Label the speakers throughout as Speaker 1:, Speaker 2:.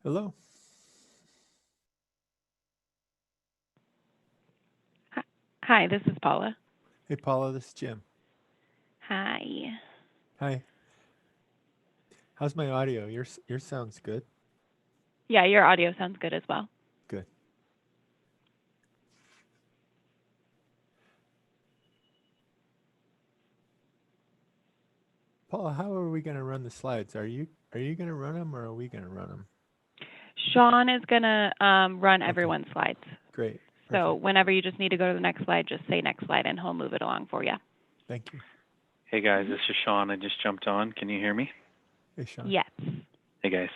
Speaker 1: Hello.
Speaker 2: Hi, this is Paula.
Speaker 1: Hey, Paula, this is Jim.
Speaker 2: Hi.
Speaker 1: Hi. How's my audio? Yours sounds good.
Speaker 2: Yeah, your audio sounds good as well.
Speaker 1: Good. Paula, how are we going to run the slides? Are you going to run them, or are we going to run them?
Speaker 2: Sean is going to run everyone's slides.
Speaker 1: Great.
Speaker 2: So
Speaker 1: Perfect.
Speaker 2: whenever you just need to go to the next slide, just say next slide and he'll move it along for you.
Speaker 1: Thank you.
Speaker 3: Hey guys, this is Sean. I just jumped on. Can you hear me?
Speaker 1: Hey, Sean.
Speaker 2: Yes.
Speaker 3: Hey guys.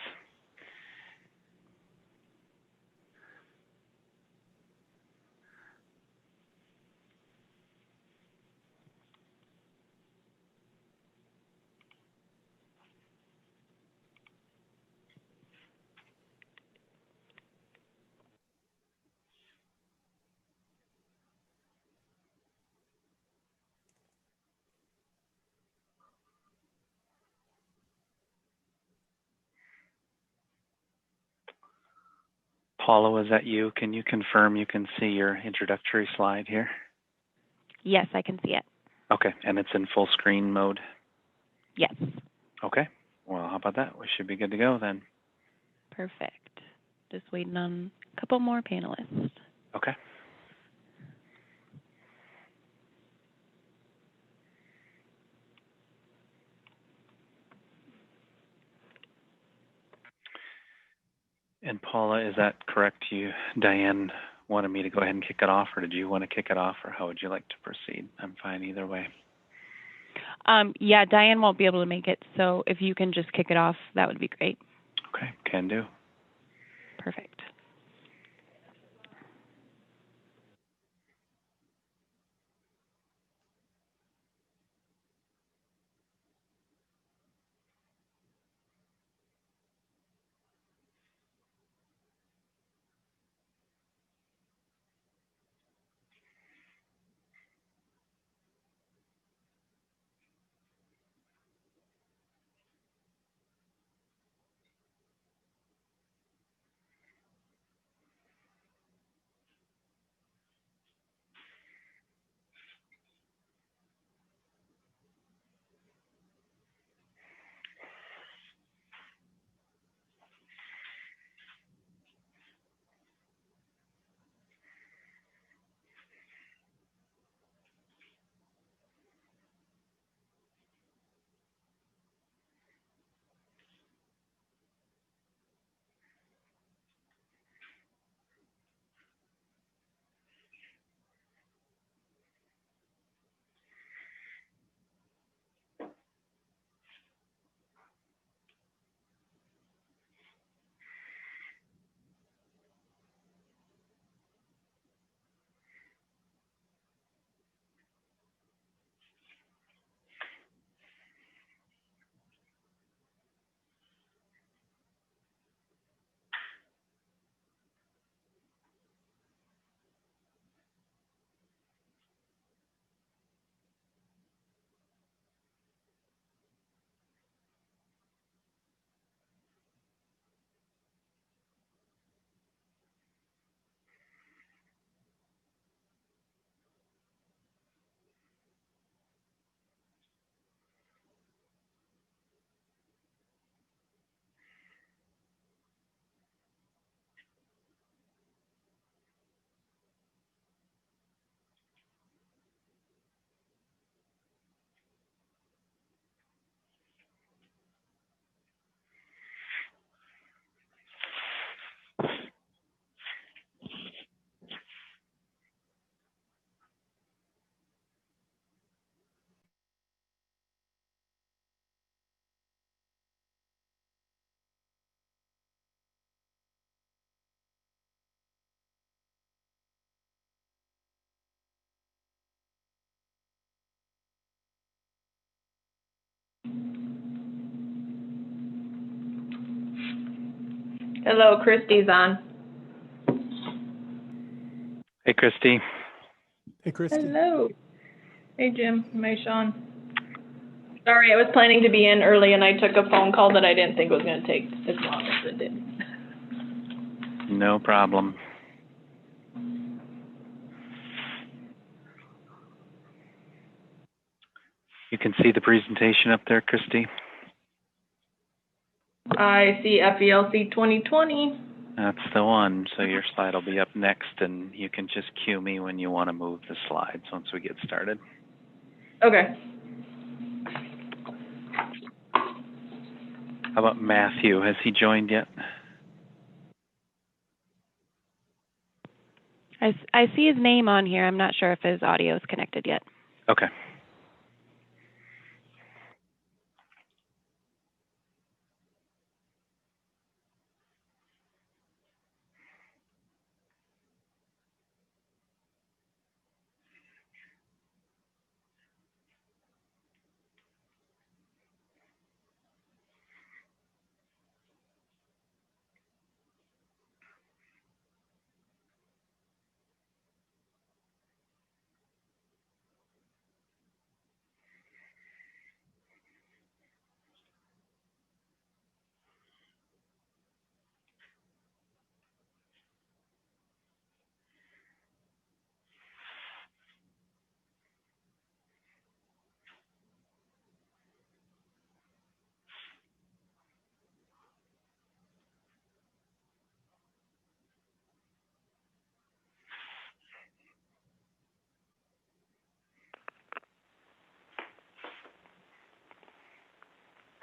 Speaker 3: Paula, was that you? Can you confirm you can see your introductory slide here?
Speaker 2: Yes, I can see it.
Speaker 3: Okay, and it's in full screen mode?
Speaker 2: Yes.
Speaker 3: Okay, well, how about that? We should be good to go then.
Speaker 2: Perfect. Just waiting on a couple more panelists.
Speaker 3: Okay. And Paula, is that correct? Diane wanted me to go ahead and kick it off, or did you want to kick it off, or how would you like to proceed? I'm fine either way.
Speaker 2: Yeah, Diane won't be able to make it, so if you can just kick it off, that would be great.
Speaker 3: Okay, can do.
Speaker 2: Perfect.
Speaker 4: Hello, Christy's on.
Speaker 3: Hey, Christy.
Speaker 1: Hey, Christy.
Speaker 4: Hello. Hey, Jim. Hey, Sean. Sorry, I was planning to be in early and I took a phone call that I didn't think was going to take as long as it did.
Speaker 3: No problem. You can see the presentation up there, Christy.
Speaker 4: I see FELC 2020.
Speaker 3: That's the one. So your slide will be up next, and you can just cue me when you want to move the slides once we get started.
Speaker 4: Okay.
Speaker 3: How about Matthew? Has he joined yet?
Speaker 2: I see his name on here. I'm not sure if his audio is connected yet.
Speaker 3: Okay.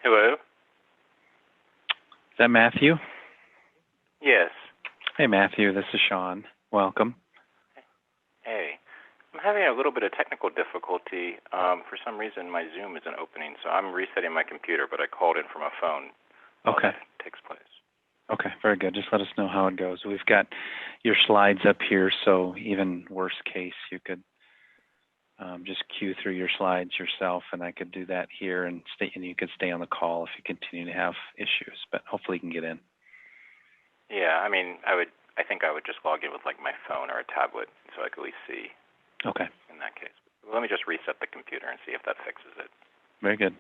Speaker 5: Hello?
Speaker 3: Is that Matthew?
Speaker 5: Yes.
Speaker 3: Hey, Matthew. This is Sean. Welcome.
Speaker 5: Hey. I'm having a little bit of technical difficulty. For some reason, my Zoom isn't opening, so I'm resetting my computer, but I called in from a phone while
Speaker 3: Okay.
Speaker 5: that takes place.
Speaker 3: Okay, very good. Just let us know how it goes. We've got your slides up here, so even worst case, you could just cue through your slides yourself, and I could do that here, and you could stay on the call if you continue to have issues. But hopefully, you can get in.
Speaker 5: Yeah, I mean, I think I would just log in with like my phone or a tablet, so I could at least see.
Speaker 3: Okay.
Speaker 5: In that case, let me just reset the computer and see if that fixes it.
Speaker 3: Very good.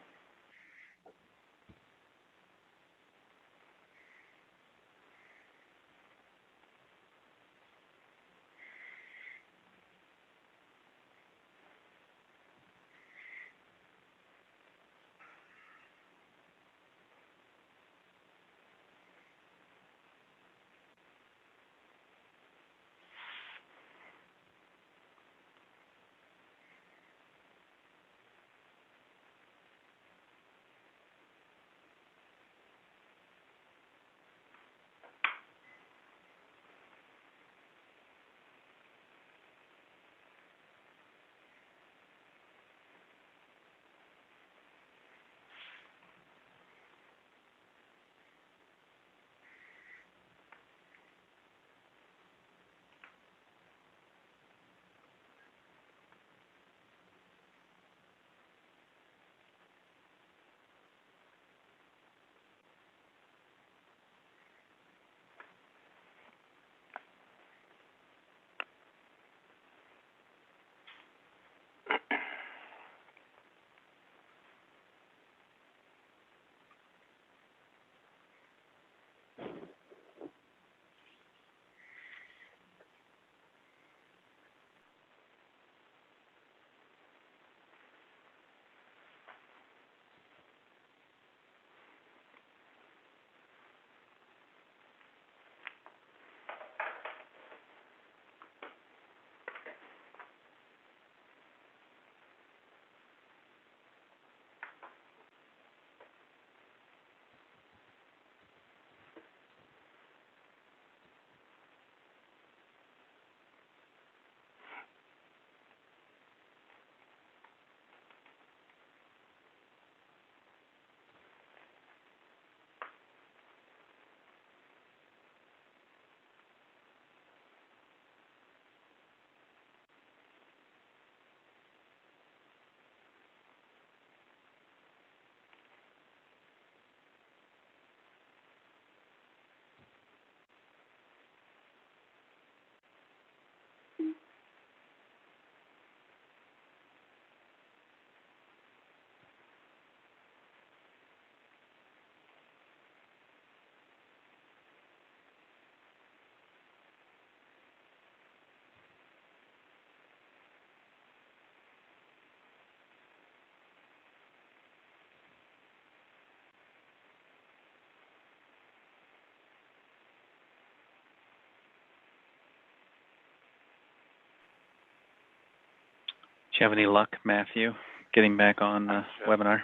Speaker 3: you have any luck, Matthew, getting back on the webinar?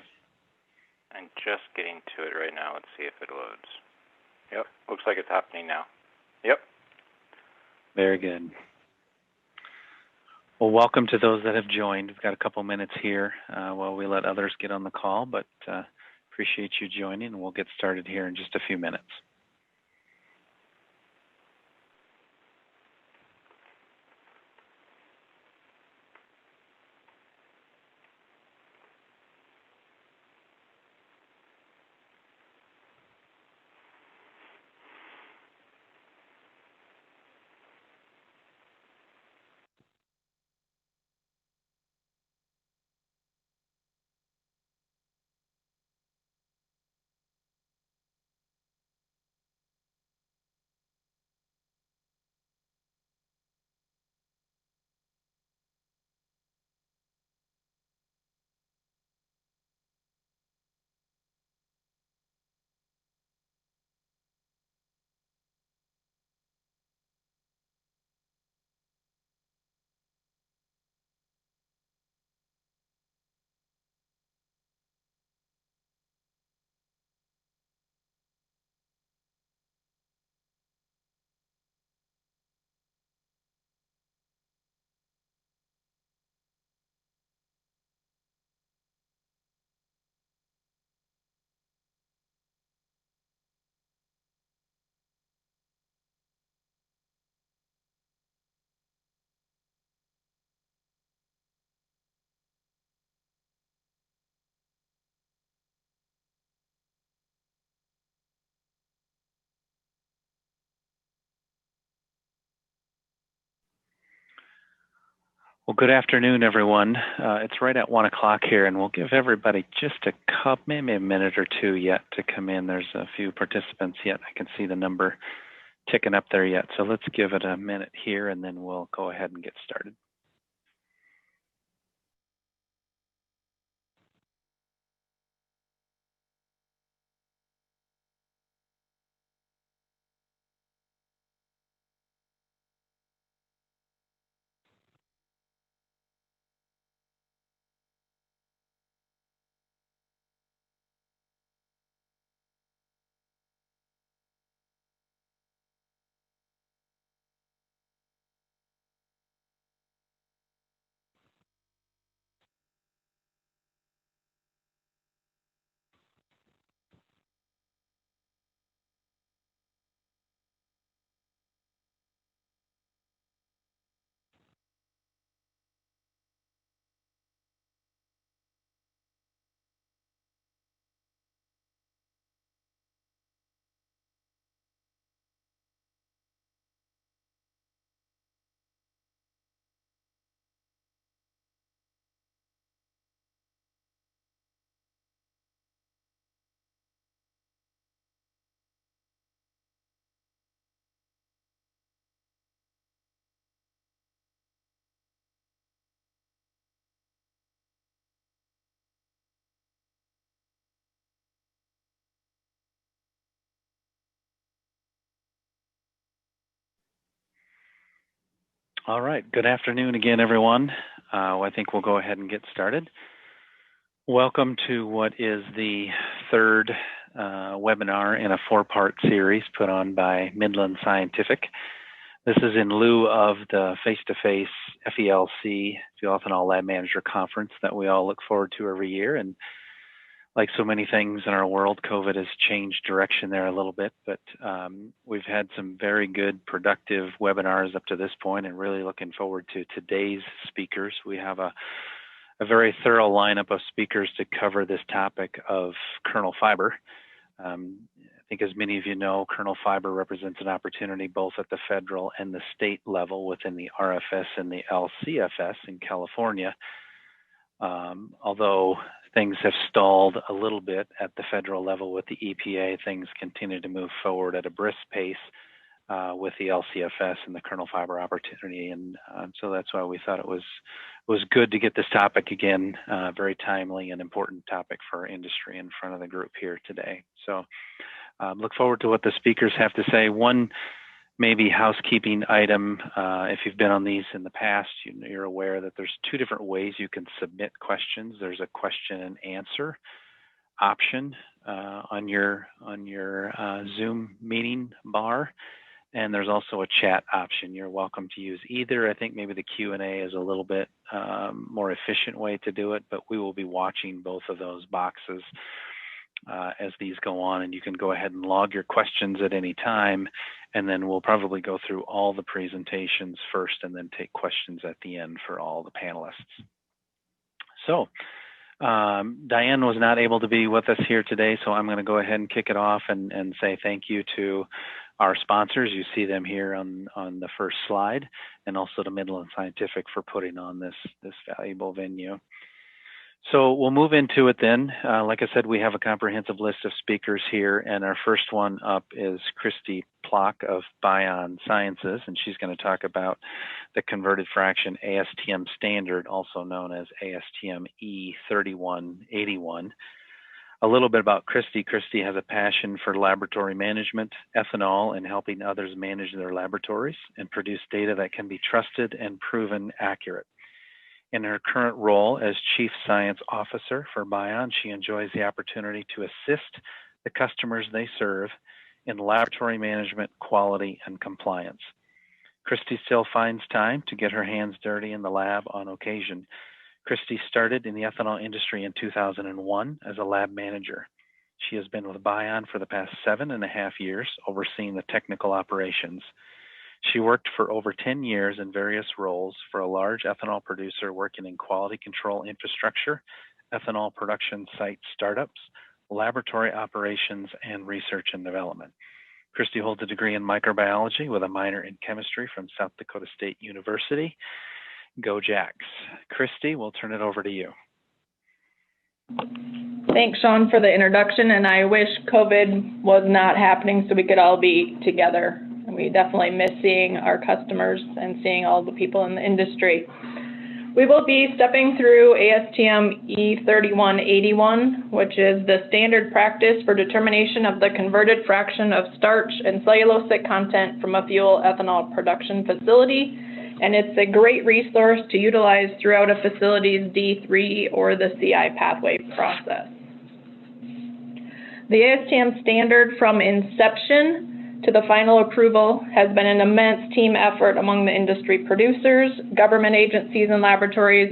Speaker 5: I'm just getting to it right now. Let's see if it loads. Yep, looks like it's happening now. Yep.
Speaker 3: Very good. Well, welcome to those that have joined. We've got a couple minutes here while we let others get on the call, but appreciate you joining, and we'll get started here in just a few minutes. Well, good afternoon, everyone. It's right at 1 o'clock here, and we'll give everybody just maybe a minute or two yet to come in. There's a few participants yet. I can see the number ticking up there yet. So let's give it a minute here, and then we'll go ahead and get started. All right. Good afternoon again, everyone. I think we'll go ahead and get started. Welcome to what is the third webinar in a four-part series put on by Midland Scientific. This is in lieu of the face-to-face FELC, Fuel Ethanol Lab Manager Conference that we all look forward to every year. And like so many things in our world, COVID has changed direction there a little bit, but we've had some very good, productive webinars up to this point, and really looking forward to today's speakers. We have a very thorough lineup of speakers to cover this topic of kernel fiber. I think as many of you know, kernel fiber represents an opportunity both at the federal and the state level within the RFS and the LCFS in California. Although things have stalled a little bit at the federal level with the EPA, things continue to move forward at a brisk pace with the LCFS and the kernel fiber opportunity. And so that's why we thought it was good to get this topic again, very timely and important topic for our industry in front of the group here today. So look forward to what the speakers have to say. One maybe housekeeping item, if you've been on these in the past, you're aware that there's two different ways you can submit questions. There's a question and answer option on your Zoom meeting bar, and there's also a chat option. You're welcome to use either. I think maybe the Q&A is a little bit more efficient way to do it, but we will be watching both of those boxes as these go on, and you can go ahead and log your questions at any time, and then we'll probably go through all the presentations first and then take questions at the end for all the panelists. So Diane was not able to be with us here today, so I'm going to go ahead and kick it off and say thank you to our sponsors. You see them here on the first slide, and also to Midland Scientific for putting on this valuable venue. So we'll move into it then. Like I said, we have a comprehensive list of speakers here, and our first one up is Christy Plock of Bion Sciences, and she's going to talk about the converted fraction ASTM standard, also known as ASTM E3181. A little bit about Christy. Christy has a passion for laboratory management, ethanol, and helping others manage their laboratories and produce data that can be trusted and proven accurate. In her current role as Chief Science Officer for Bion, she enjoys the opportunity to assist the customers they serve in laboratory management, quality, and compliance. Christy still finds time to get her hands dirty in the lab on occasion. Christy started in the ethanol industry in 2001 as a lab manager. She has been with Bion for the past 7.5 years, overseeing the technical operations. She worked for over 10 years in various roles for a large ethanol producer working in quality control infrastructure, ethanol production site startups, laboratory operations, and research and development. Christy holds a degree in microbiology with a minor in chemistry from South Dakota State University. Go Jacks. Christy, we'll turn it over to you.
Speaker 4: Thanks, Sean, for the introduction, and I wish COVID was not happening so we could all be together. We definitely miss seeing our customers and seeing all the people in the industry. We will be stepping through ASTM E3181, which is the standard practice for determination of the converted fraction of starch and cellulosic content from a fuel ethanol production facility. And it's a great resource to utilize throughout a facility's D3 or the CI pathway process. The ASTM standard from inception to the final approval has been an immense team effort among the industry producers, government agencies and laboratories,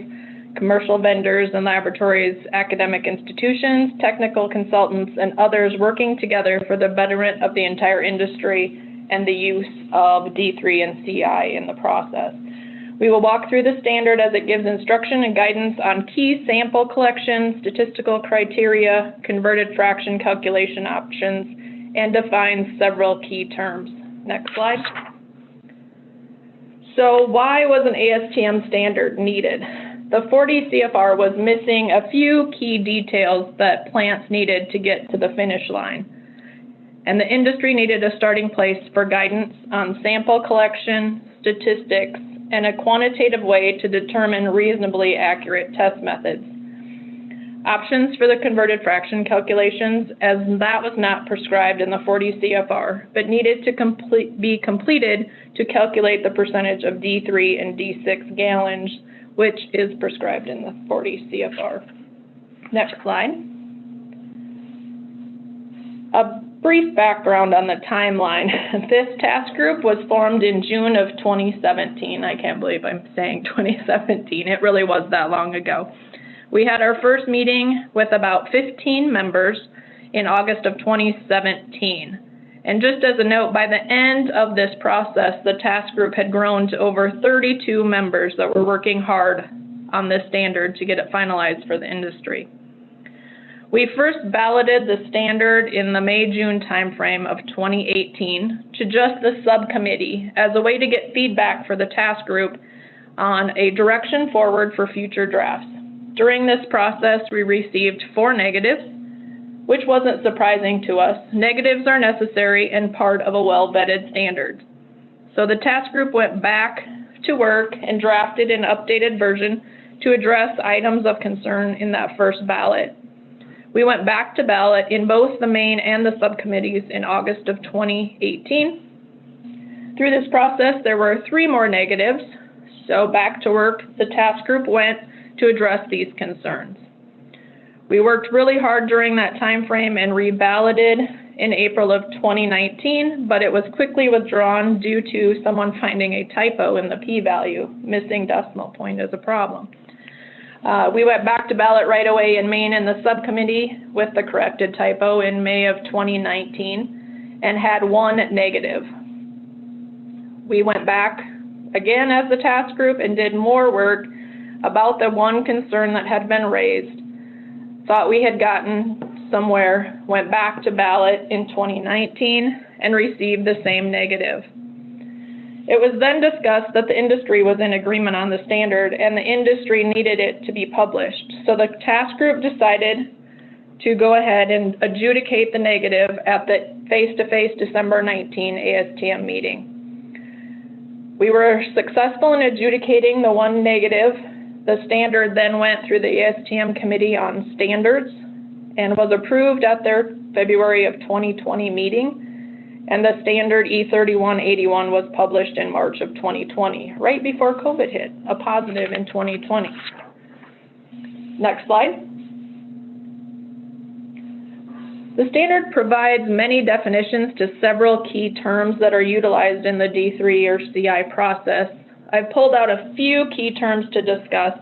Speaker 4: commercial vendors and laboratories, academic institutions, technical consultants, and others working together for the betterment of the entire industry and the use of D3 and CI in the process. We will walk through the standard as it gives instruction and guidance on key sample collection, statistical criteria, converted fraction calculation options, and defines several key terms. Next slide. So why was an ASTM standard needed? The 40 CFR was missing a few key details that plants needed to get to the finish line. And the industry needed a starting place for guidance on sample collection, statistics, and a quantitative way to determine reasonably accurate test methods. Options for the converted fraction calculations, as that was not prescribed in the 40 CFR, but needed to be completed to calculate the percentage of D3 and D6 gallons, which is prescribed in the 40 CFR. Next slide. A brief background on the timeline. This task group was formed in June of 2017. I can't believe I'm saying 2017. It really was that long ago. We had our first meeting with about 15 members in August of 2017. And just as a note, by the end of this process, the task group had grown to over 32 members that were working hard on this standard to get it finalized for the industry. We first balloted the standard in the May-June timeframe of 2018 to just the subcommittee as a way to get feedback for the task group on a direction forward for future drafts. During this process, we received 4 negatives, which wasn't surprising to us. Negatives are necessary and part of a well-vetted standard. So the task group went back to work and drafted an updated version to address items of concern in that first ballot. We went back to ballot in both the main and the subcommittees in August of 2018. Through this process, there were 3 more negatives, so back to work the task group went to address these concerns. We worked really hard during that time frame and reballoted in April of 2019, but it was quickly withdrawn due to someone finding a typo in the p-value. Missing decimal point is a problem. We went back to ballot right away in Maine in the subcommittee with the corrected typo in May of 2019 and had 1 negative. We went back again as the task group and did more work about the 1 concern that had been raised. Thought we had gotten somewhere, went back to ballot in 2019 and received the same negative. It was then discussed that the industry was in agreement on the standard and the industry needed it to be published. So the task group decided to go ahead and adjudicate the negative at the face-to-face December 19 ASTM meeting. We were successful in adjudicating the 1 negative. The standard then went through the ASTM Committee on Standards and was approved at their February of 2020 meeting. And the standard E3181 was published in March of 2020, right before COVID hit, a positive in 2020. Next slide. The standard provides many definitions to several key terms that are utilized in the D3 or CI process. I've pulled out a few key terms to discuss.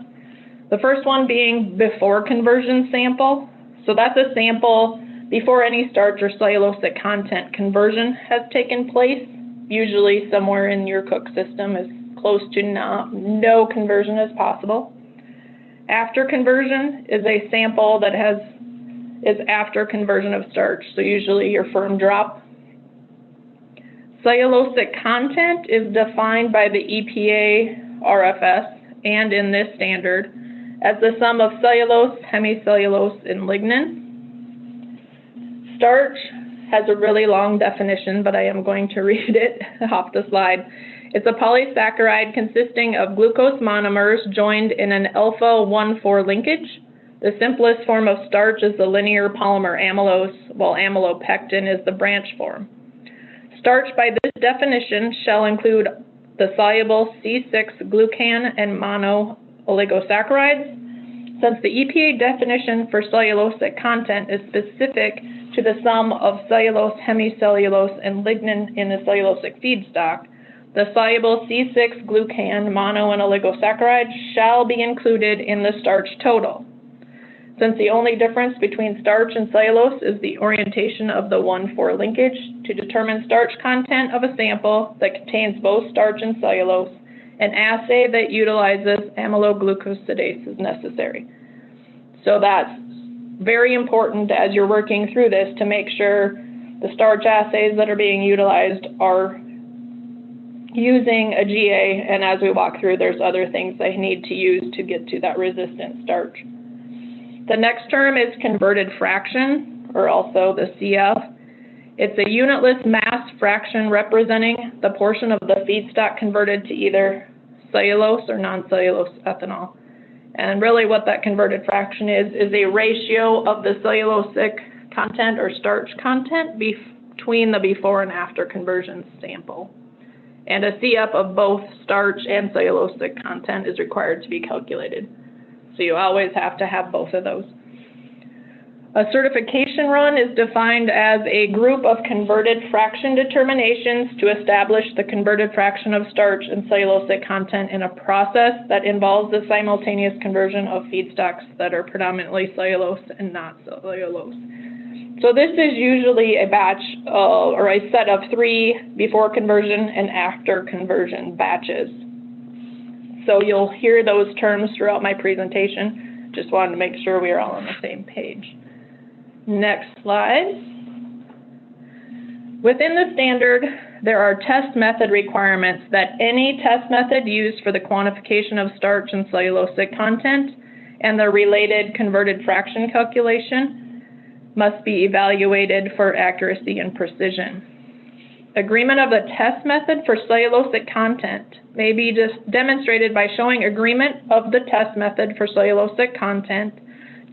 Speaker 4: The first one being before conversion sample. So that's a sample before any starch or cellulosic content conversion has taken place, usually somewhere in your cook system as close to no conversion as possible. After conversion is a sample that is after conversion of starch, so usually your firm drop. Cellulosic content is defined by the EPA RFS and in this standard as the sum of cellulose, hemicellulose, and lignin. Starch has a really long definition, but I am going to read it off the slide. It's a polysaccharide consisting of glucose monomers joined in an alpha 1,4 linkage. The simplest form of starch is the linear polymer amylose, while amylopectin is the branch form. Starch, by this definition, shall include the soluble C6-glucan and mono-oligosaccharides. Since the EPA definition for cellulosic content is specific to the sum of cellulose, hemicellulose, and lignin in the cellulosic feedstock, the soluble C6-glucan, mono, and oligosaccharides shall be included in the starch total. Since the only difference between starch and cellulose is the orientation of the 1,4 linkage, to determine starch content of a sample that contains both starch and cellulose, an assay that utilizes amyloglucosidase is necessary. So that's very important as you're working through this to make sure the starch assays that are being utilized are using a GA, and as we walk through, there's other things they need to use to get to that resistant starch. The next term is converted fraction, or also the CF. It's a unitless mass fraction representing the portion of the feedstock converted to either cellulose or non-cellulose ethanol. And really what that converted fraction is a ratio of the cellulosic content or starch content between the before and after conversion sample. And a CF of both starch and cellulosic content is required to be calculated. So you always have to have both of those. A certification run is defined as a group of converted fraction determinations to establish the converted fraction of starch and cellulosic content in a process that involves the simultaneous conversion of feedstocks that are predominantly cellulose and not cellulose. So this is usually a batch or a set of 3 before conversion and after conversion batches. So you'll hear those terms throughout my presentation. Just wanted to make sure we are all on the same page. Next slide. Within the standard, there are test method requirements that any test method used for the quantification of starch and cellulosic content and the related converted fraction calculation must be evaluated for accuracy and precision. Agreement of a test method for cellulosic content may be demonstrated by showing agreement of the test method for cellulosic content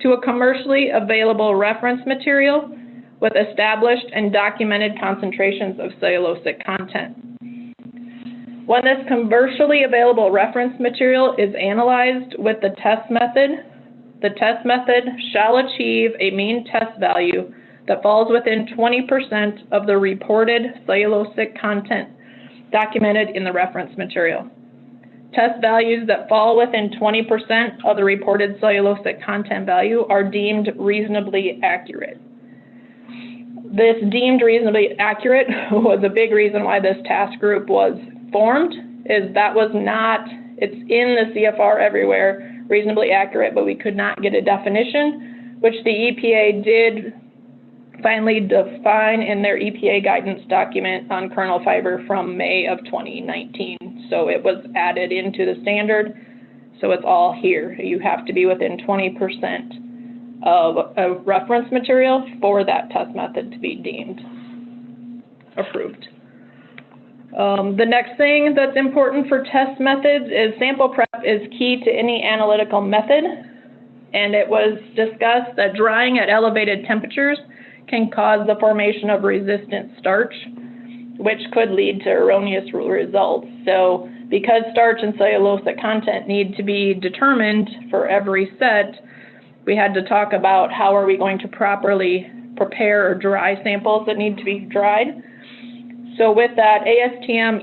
Speaker 4: to a commercially available reference material with established and documented concentrations of cellulosic content. When this commercially available reference material is analyzed with the test method shall achieve a mean test value that falls within 20% of the reported cellulosic content documented in the reference material. Test values that fall within 20% of the reported cellulosic content value are deemed reasonably accurate. This deemed reasonably accurate was a big reason why this task group was formed, is that was not, it's in the CFR everywhere, reasonably accurate, but we could not get a definition, which the EPA did finally define in their EPA guidance document on kernel fiber from May of 2019. So it was added into the standard, so it's all here. You have to be within 20% of a reference material for that test method to be deemed approved. The next thing that's important for test methods is sample prep is key to any analytical method, and it was discussed that drying at elevated temperatures can cause the formation of resistant starch, which could lead to erroneous results. So because starch and cellulosic content need to be determined for every set, we had to talk about how are we going to properly prepare or dry samples that need to be dried. So with that, ASTM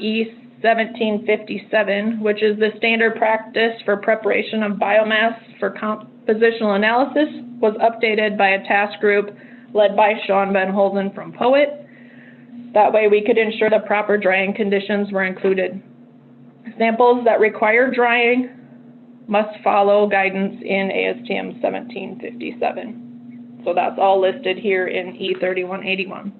Speaker 4: E1757, which is the standard practice for preparation of biomass for compositional analysis, was updated by a task group led by Sean Van Holzen from POET. That way we could ensure the proper drying conditions were included. Samples that require drying must follow guidance in ASTM 1757. So that's all listed here in E3181.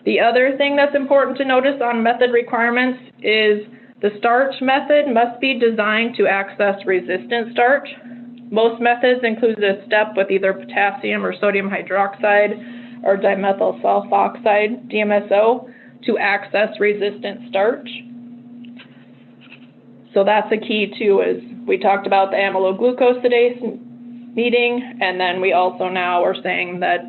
Speaker 4: The other thing that's important to notice on method requirements is the starch method must be designed to access resistant starch. Most methods include a step with either potassium or sodium hydroxide or dimethyl sulfoxide, DMSO, to access resistant starch. So that's a key too, is we talked about the amyloglucosidase meeting, and then we also now are saying that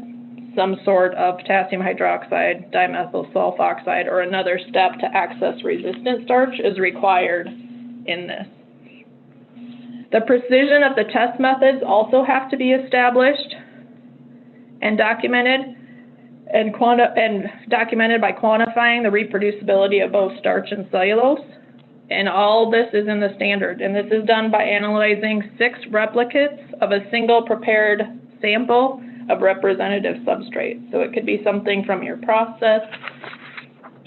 Speaker 4: some sort of potassium hydroxide, dimethyl sulfoxide, or another step to access resistant starch is required in this. The precision of the test methods also have to be established and documented, and documented by quantifying the reproducibility of both starch and cellulose. And all this is in the standard, and this is done by analyzing 6 replicates of a single prepared sample of representative substrate. So it could be something from your process,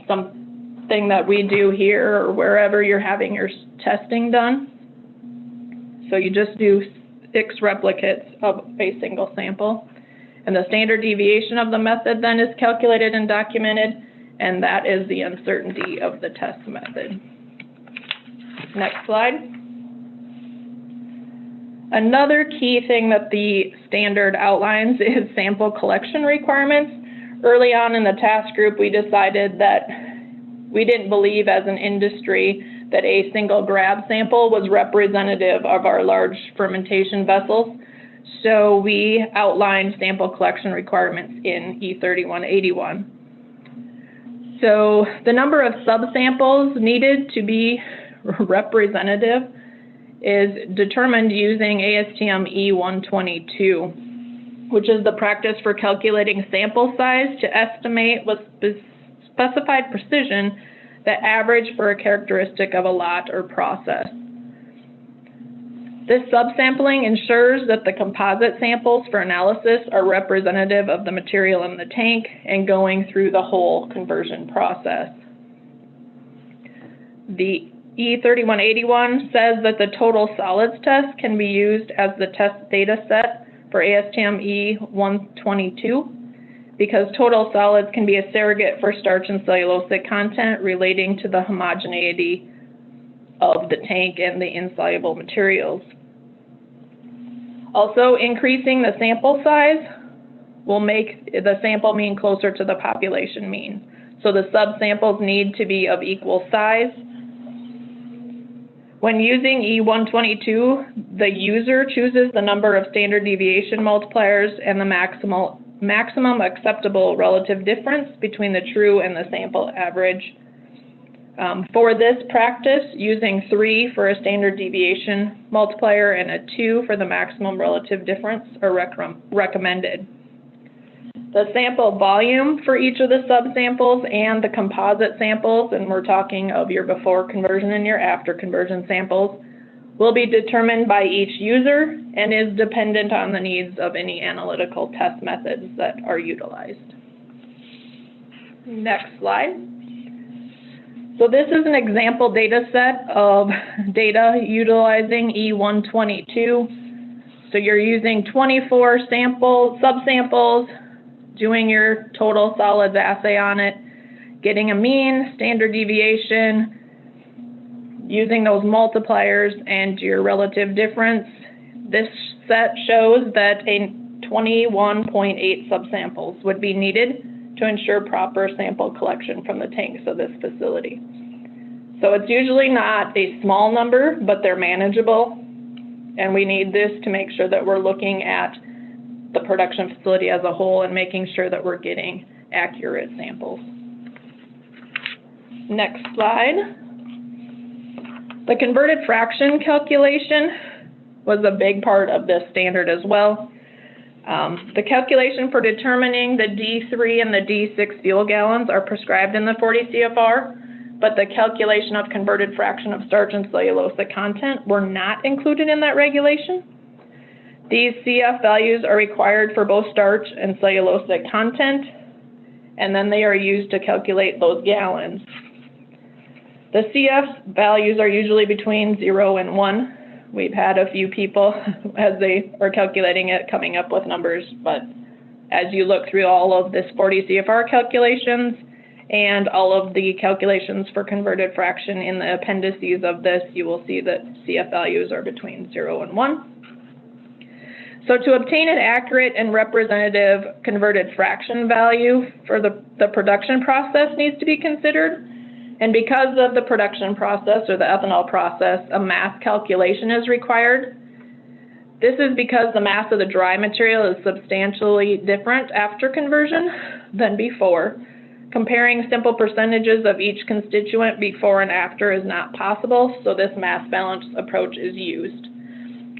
Speaker 4: something that we do here or wherever you're having your testing done. So you just do 6 replicates of a single sample. And the standard deviation of the method then is calculated and documented, and that is the uncertainty of the test method. Next slide. Another key thing that the standard outlines is sample collection requirements. Early on in the task group, we decided that we didn't believe as an industry that a single grab sample was representative of our large fermentation vessels. So we outlined sample collection requirements in E3181. So the number of subsamples needed to be representative is determined using ASTM E122, which is the practice for calculating sample size to estimate with specified precision the average for a characteristic of a lot or process. This subsampling ensures that the composite samples for analysis are representative of the material in the tank and going through the whole conversion process. The E3181 says that the total solids test can be used as the test data set for ASTM E122 because total solids can be a surrogate for starch and cellulosic content relating to the homogeneity of the tank and the insoluble materials. Also, increasing the sample size will make the sample mean closer to the population mean. So the subsamples need to be of equal size. When using E122, the user chooses the number of standard deviation multipliers and the maximum acceptable relative difference between the true and the sample average. For this practice, using 3 for a standard deviation multiplier and a 2 for the maximum relative difference are recommended. The sample volume for each of the subsamples and the composite samples, and we're talking of your before conversion and your after conversion samples, will be determined by each user and is dependent on the needs of any analytical test methods that are utilized. Next slide. So this is an example data set of data utilizing E122. So you're using 24 subsamples, doing your total solids assay on it, getting a mean, standard deviation, using those multipliers and your relative difference. This set shows that a 21.8 subsamples would be needed to ensure proper sample collection from the tanks of this facility. So it's usually not a small number, but they're manageable, and we need this to make sure that we're looking at the production facility as a whole and making sure that we're getting accurate samples. Next slide. The converted fraction calculation was a big part of this standard as well. The calculation for determining the D3 and the D6 fuel gallons are prescribed in the 40 CFR, but the calculation of converted fraction of starch and cellulosic content were not included in that regulation. These CF values are required for both starch and cellulosic content, and then they are used to calculate those gallons. The CF values are usually between 0 and 1. We've had a few people, as they are calculating it, coming up with numbers, but as you look through all of this 40 CFR calculations and all of the calculations for converted fraction in the appendices of this, you will see that CF values are between 0 and 1. So to obtain an accurate and representative converted fraction value for the production process needs to be considered. And because of the production process or the ethanol process, a mass calculation is required. This is because the mass of the dry material is substantially different after conversion than before. Comparing simple percentages of each constituent before and after is not possible, so this mass balance approach is used.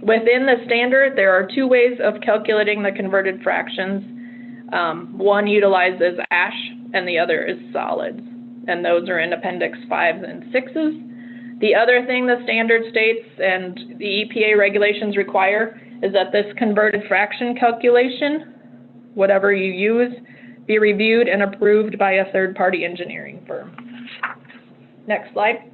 Speaker 4: Within the standard, there are 2 ways of calculating the converted fractions. One utilizes ash and the other is solids, and those are in Appendix 5s and 6s. The other thing the standard states and the EPA regulations require is that this converted fraction calculation, whatever you use, be reviewed and approved by a third-party engineering firm. Next slide.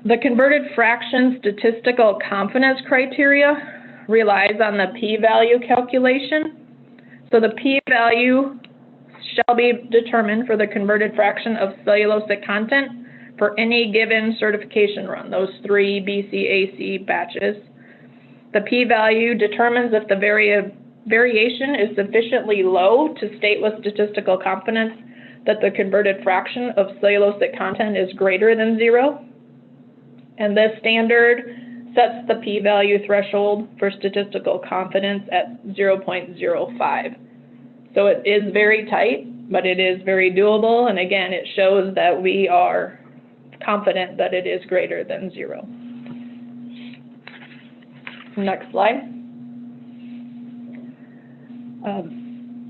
Speaker 4: The converted fraction statistical confidence criteria relies on the p-value calculation. So the p-value shall be determined for the converted fraction of cellulosic content for any given certification run, those 3 BCAC batches. The p-value determines if the variation is sufficiently low to state with statistical confidence that the converted fraction of cellulosic content is greater than 0. And this standard sets the p-value threshold for statistical confidence at 0.05. So it is very tight, but it is very doable. And again, it shows that we are confident that it is greater than 0. Next slide.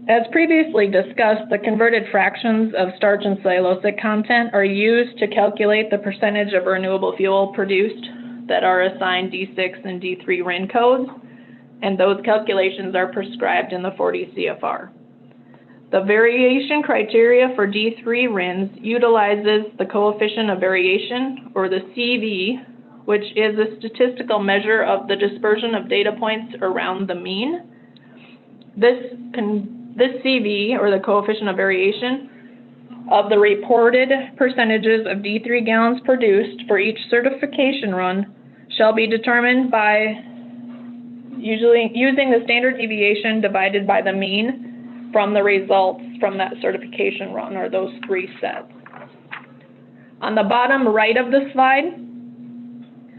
Speaker 4: As previously discussed, the converted fractions of starch and cellulosic content are used to calculate the percentage of renewable fuel produced that are assigned D6 and D3 RIN codes, and those calculations are prescribed in the 40 CFR. The variation criteria for D3 RINs utilizes the coefficient of variation, or the CV, which is a statistical measure of the dispersion of data points around the mean. This CV, or the coefficient of variation, of the reported percentages of D3 gallons produced for each certification run shall be determined by usually using the standard deviation divided by the mean from the results from that certification run, or those 3 sets. On the bottom right of the slide,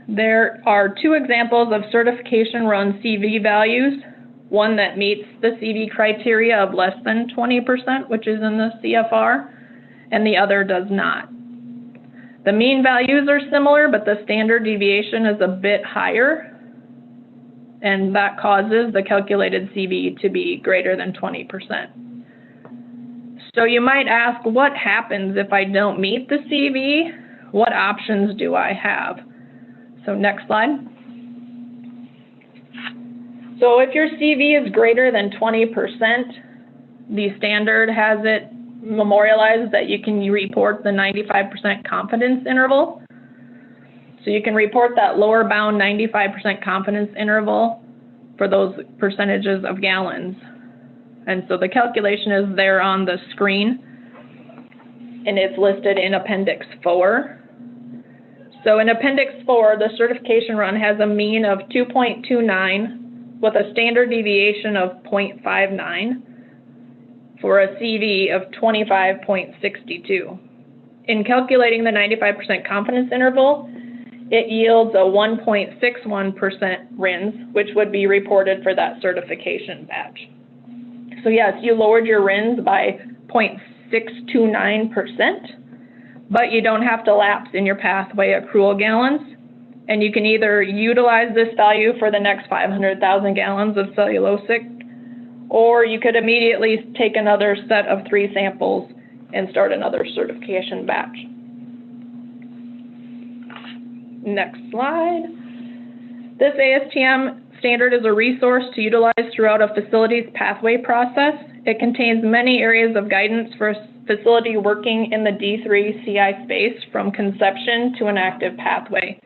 Speaker 4: there are 2 examples of certification run CV values. One that meets the CV criteria of less than 20%, which is in the CFR, and the other does not. The mean values are similar, but the standard deviation is a bit higher, and that causes the calculated CV to be greater than 20%. So you might ask, what happens if I don't meet the CV? What options do I have? So next slide. So if your CV is greater than 20%, the standard has it memorialized that you can report the 95% confidence interval. So you can report that lower bound 95% confidence interval for those percentages of gallons. And so the calculation is there on the screen, and it's listed in Appendix 4. So in Appendix 4, the certification run has a mean of 2.29 with a standard deviation of 0.59 for a CV of 25.62. In calculating the 95% confidence interval, it yields a 1.61% RINs, which would be reported for that certification batch. So yes, you lowered your RINs by 0.629%, but you don't have to lapse in your pathway accrual gallons. And you can either utilize this value for the next 500,000 gallons of cellulosic, or you could immediately take another set of 3 samples and start another certification batch. Next slide. This ASTM standard is a resource to utilize throughout a facility's pathway process. It contains many areas of guidance for a facility working in the D3 CI space from conception to an active pathway.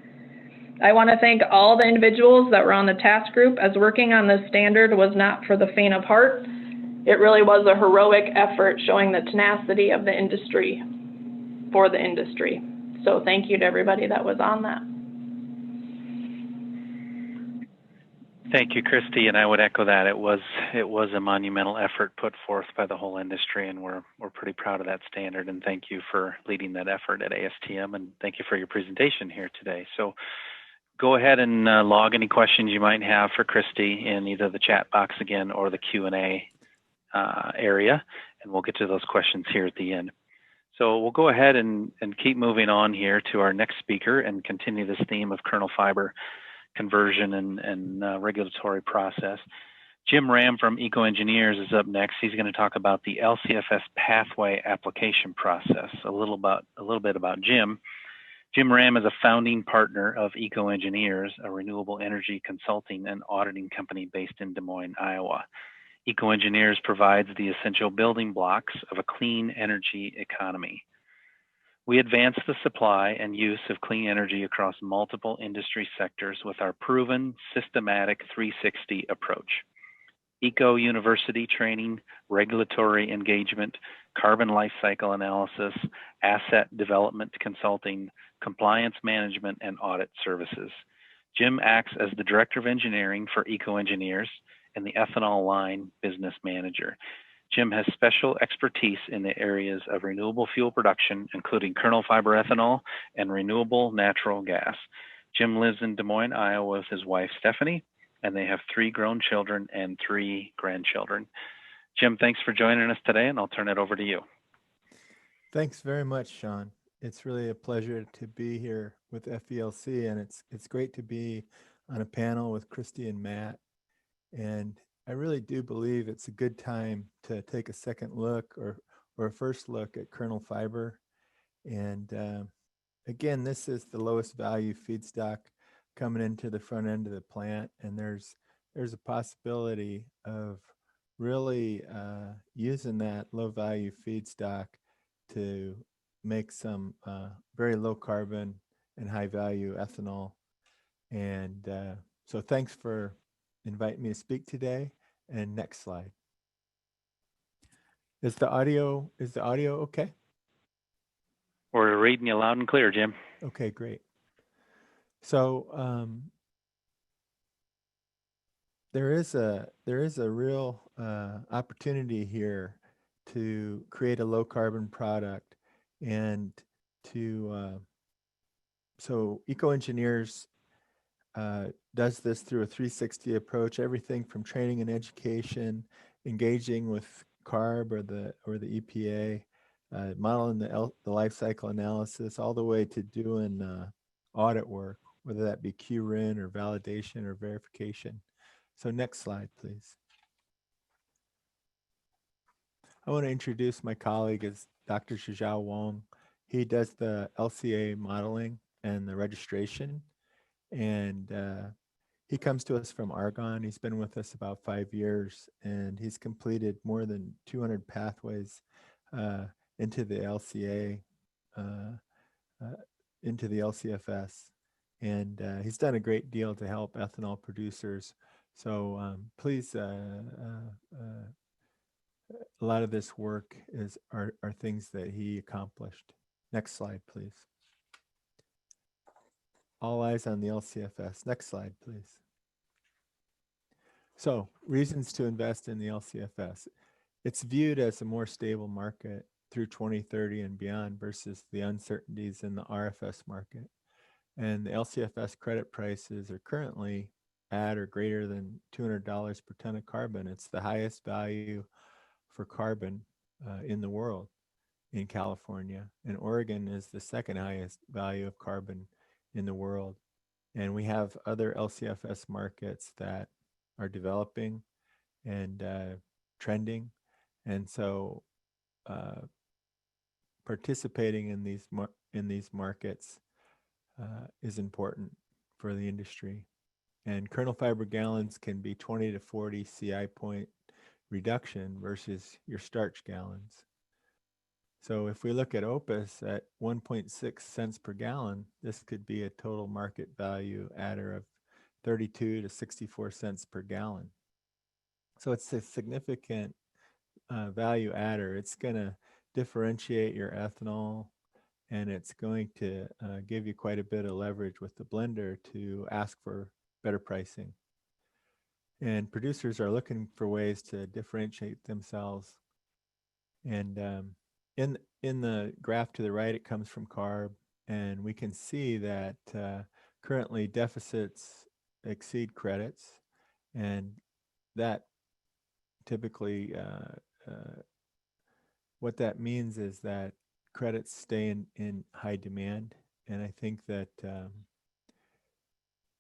Speaker 4: I want to thank all the individuals that were on the task group, as working on this standard was not for the faint of heart. It really was a heroic effort showing the tenacity of the industry for the industry. So thank you to everybody that was on that.
Speaker 3: Thank you, Christy, and I would echo that. It was a monumental effort put forth by the whole industry, and we're pretty proud of that standard. And thank you for leading that effort at ASTM, and thank you for your presentation here today. So go ahead and log any questions you might have for Christy in either the chat box again or the Q&A area, and we'll get to those questions here at the end. So we'll go ahead and keep moving on here to our next speaker and continue this theme of kernel fiber conversion and regulatory process. Jim Ram from Eco Engineers is up next. He's going to talk about the LCFS pathway application process. A little bit about Jim. Jim Ram is a founding partner of Eco Engineers, a renewable energy consulting and auditing company based in Des Moines, Iowa. Eco Engineers provides the essential building blocks of a clean energy economy. We advance the supply and use of clean energy across multiple industry sectors with our proven systematic 360 approach. Eco University training, regulatory engagement, carbon life cycle analysis, asset development consulting, compliance management, and audit services. Jim acts as the Director of Engineering for Eco Engineers and the Ethanol line business manager. Jim has special expertise in the areas of renewable fuel production, including kernel fiber ethanol and renewable natural gas. Jim lives in Des Moines, Iowa with his wife, Stephanie, and they have 3 grown children and 3 grandchildren. Jim, thanks for joining us today, and I'll turn it over to you.
Speaker 1: Thanks very much, Sean. It's really a pleasure to be here with FELC, and it's great to be on a panel with Christy and Matt. And I really do believe it's a good time to take a second look or a first look at kernel fiber. And again, this is the lowest value feedstock coming into the front end of the plant, and there's a possibility of really using that low value feedstock to make some very low carbon and high value ethanol. And so thanks for inviting me to speak today. And next slide. Is the audio okay?
Speaker 3: We're reading you loud and clear, Jim.
Speaker 1: Okay, great. So there is a real opportunity here to create a low carbon product, and to so Eco Engineers does this through a 360 approach, everything from training and education, engaging with CARB or the EPA, modeling the life cycle analysis, all the way to doing audit work, whether that be QRIN or validation or verification. So next slide, please. I want to introduce my colleague is Dr. Zhizhao Wang. He does the LCA modeling and the registration, and he comes to us from Argonne. He's been with us about 5 years, and he's completed more than 200 pathways into the LCA, into the LCFS. And he's done a great deal to help ethanol producers. So please, a lot of this work are things that he accomplished. Next slide, please. All eyes on the LCFS. Next slide, please. So reasons to invest in the LCFS. It's viewed as a more stable market through 2030 and beyond versus the uncertainties in the RFS market. And the LCFS credit prices are currently at or greater than $200 per ton of carbon. It's the highest value for carbon in the world in California. And Oregon is the second highest value of carbon in the world. And we have other LCFS markets that are developing and trending. And so participating in these markets is important for the industry. And kernel fiber gallons can be 20 to 40 CI point reduction versus your starch gallons. So if we look at OPUS at 1.6 cents per gallon, this could be a total market value adder of 32 to 64 cents per gallon. So it's a significant value adder. It's going to differentiate your ethanol, and it's going to give you quite a bit of leverage with the blender to ask for better pricing. And producers are looking for ways to differentiate themselves. And in the graph to the right, it comes from CARB, and we can see that currently deficits exceed credits, and that typically what that means is that credits stay in high demand. And I think that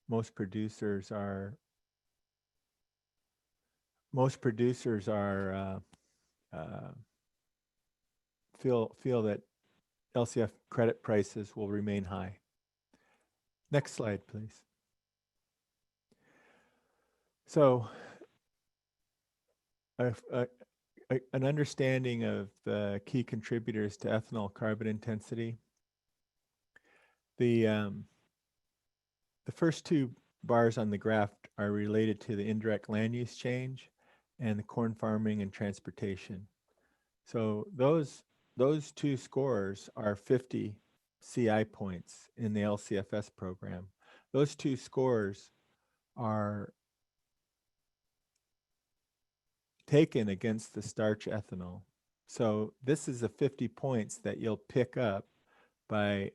Speaker 1: most producers are feel that LCF credit prices will remain high. Next slide, please. So an understanding of the key contributors to ethanol carbon intensity. The first two bars on the graph are related to the indirect land use change and the corn farming and transportation. So those two scores are 50 CI points in the LCFS program. Those two scores are taken against the starch ethanol. So this is the 50 points that you'll pick up by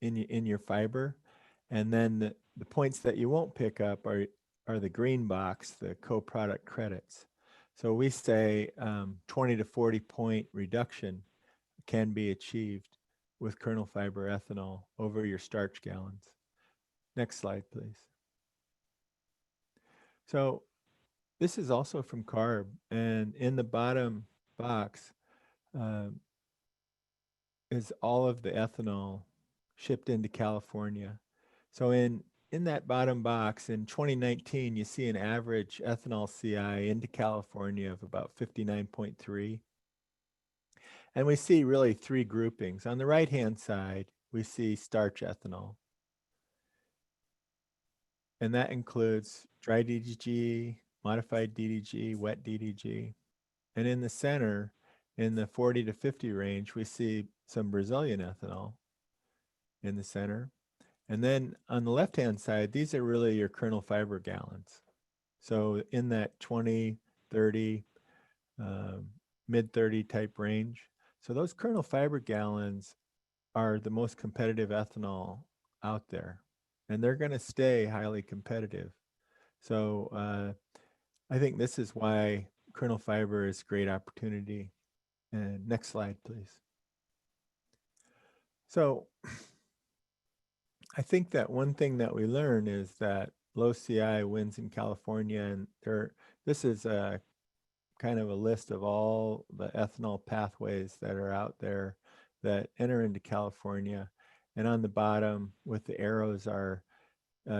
Speaker 1: in your fiber, and then the points that you won't pick up are the green box, the co-product credits. So we say 20 to 40 point reduction can be achieved with kernel fiber ethanol over your starch gallons. Next slide, please. So this is also from CARB, and in the bottom box is all of the ethanol shipped into California. So in that bottom box in 2019, you see an average ethanol CI into California of about 59.3. And we see really three groupings. On the right-hand side, we see starch ethanol. And that includes dry DDG, modified DDG, wet DDG. And in the center, in the 40 to 50 range, we see some Brazilian ethanol in the center. And then on the left-hand side, these are really your kernel fiber gallons. So in that 20, 30, mid 30 type range. So those kernel fiber gallons are the most competitive ethanol out there, and they're going to stay highly competitive. So I think this is why kernel fiber is a great opportunity. And next slide, please. So I think that one thing that we learn is that low CI wins in California, and this is a kind of a list of all the ethanol pathways that are out there that enter into California. And on the bottom with the arrows are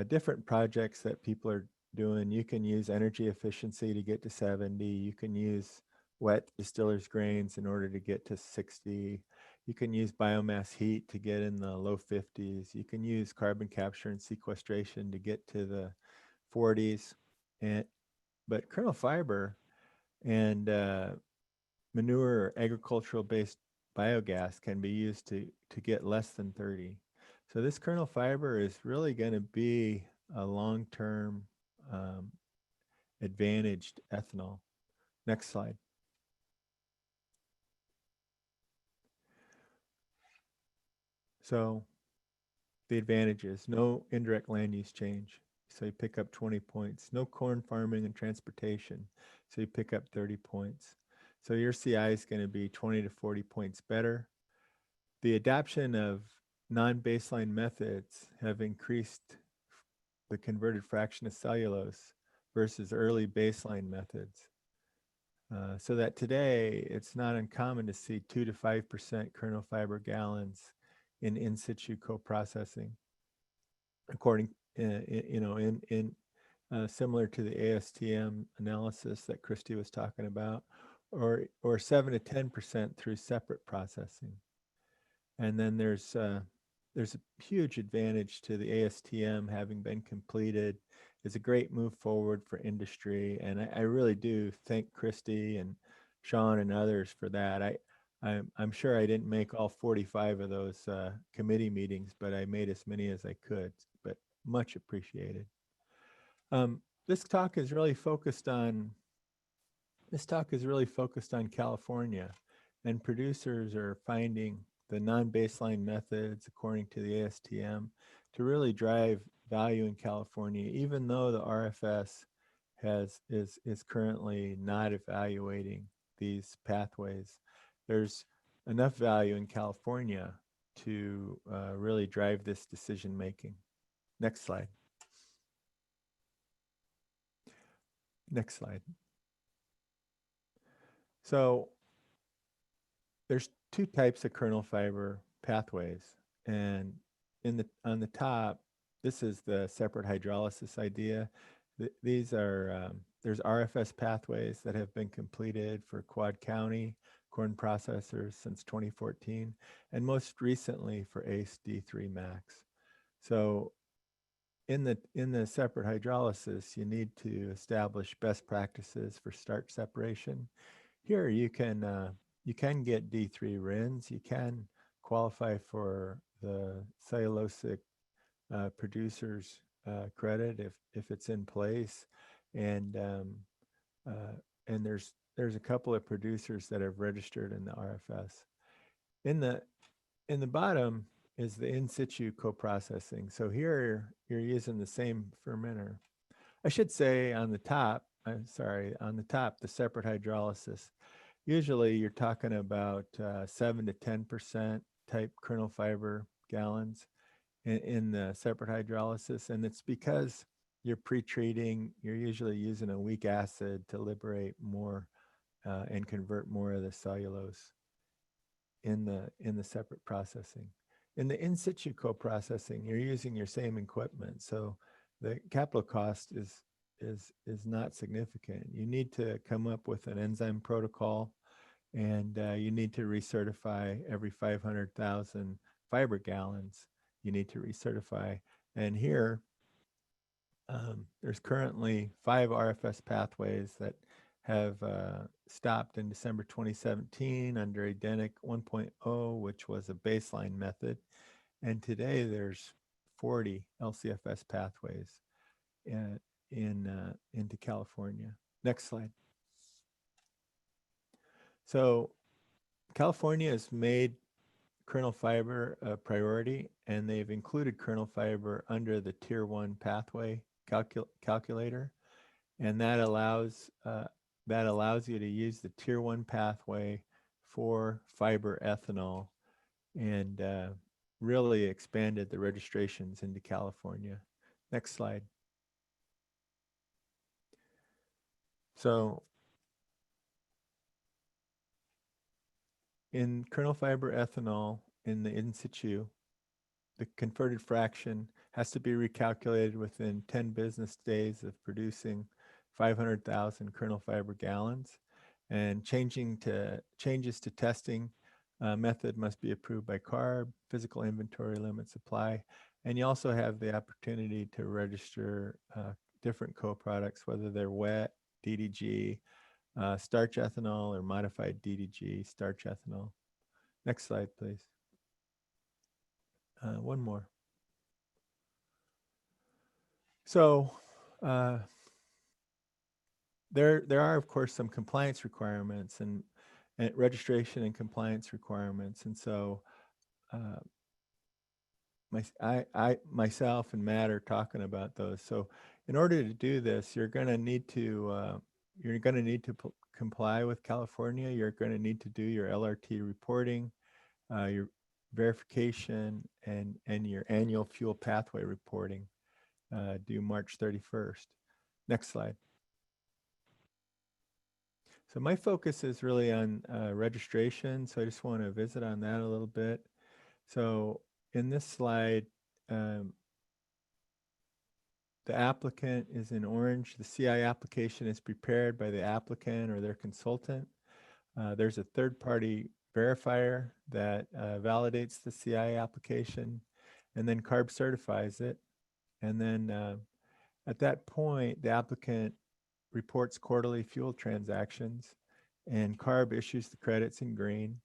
Speaker 1: different projects that people are doing. You can use energy efficiency to get to 70. You can use wet distillers grains in order to get to 60. You can use biomass heat to get in the low 50s. You can use carbon capture and sequestration to get to the 40s. But kernel fiber and manure or agricultural-based biogas can be used to get less than 30. So this kernel fiber is really going to be a long-term advantaged ethanol. Next slide. So the advantages: no indirect land use change, so you pick up 20 points. No corn farming and transportation, so you pick up 30 points. So your CI is going to be 20 to 40 points better. The adoption of non-baseline methods have increased the converted fraction of cellulose versus early baseline methods. So that today it's not uncommon to see 2 to 5% kernel fiber gallons in situ co-processing, according similar to the ASTM analysis that Christy was talking about, or 7 to 10% through separate processing. And then there's a huge advantage to the ASTM having been completed. It's a great move forward for industry, and I really do thank Christy and Sean and others for that. I'm sure I didn't make all 45 of those committee meetings, but I made as many as I could, but much appreciated. This talk is really focused on California, and producers are finding the non-baseline methods according to the ASTM to really drive value in California, even though the RFS is currently not evaluating these pathways. There's enough value in California to really drive this decision making. Next slide. Next slide. So there's two types of kernel fiber pathways, and on the top, this is the separate hydrolysis idea. These are there's RFS pathways that have been completed for Quad County corn processors since 2014, and most recently for ACE D3 Max. So in the separate hydrolysis, you need to establish best practices for starch separation. Here you can get D3 RINs. You can qualify for the cellulosic producers credit if it's in place, and there's a couple of producers that have registered in the RFS. In the bottom is the in situ co-processing. So here you're using the same fermenter. I should say on the top, the separate hydrolysis. Usually you're talking about 7 to 10% type kernel fiber gallons in the separate hydrolysis. And it's because you're pre-treating, you're usually using a weak acid to liberate more and convert more of the cellulose in the separate processing. In the in situ co-processing, you're using your same equipment. So the capital cost is not significant. You need to come up with an enzyme protocol, and you need to recertify every 500,000 fiber gallons. You need to recertify. And here, there's currently 5 RFS pathways that have stopped in December 2017 under ADENIC 1.0, which was a baseline method. And today there's 40 LCFS pathways into California. Next slide. So California has made kernel fiber a priority, and they've included kernel fiber under the Tier 1 pathway calculator, and that allows that allows you to use the Tier 1 pathway for fiber ethanol, and really expanded the registrations into California. Next slide. So in kernel fiber ethanol, in the in situ, the converted fraction has to be recalculated within 10 business days of producing 500,000 kernel fiber gallons, and changes to testing method must be approved by CARB, physical inventory limit supply, and you also have the opportunity to register different co-products, whether they're wet, DDG, starch ethanol, or modified DDG, starch ethanol. Next slide, please. One more. So there are, of course, some compliance requirements and registration and compliance requirements. And so myself and Matt are talking about those. So in order to do this, you're going to need to comply with California. You're going to need to do your LRT reporting, your verification, and your annual fuel pathway reporting due March 31st. Next slide. So my focus is really on registration. So I just want to visit on that a little bit. So in this slide, the applicant is in orange. The CI application is prepared by the applicant or their consultant. There's a third-party verifier that validates the CI application, and then CARB certifies it. And then at that point, the applicant reports quarterly fuel transactions, and CARB issues the credits in green.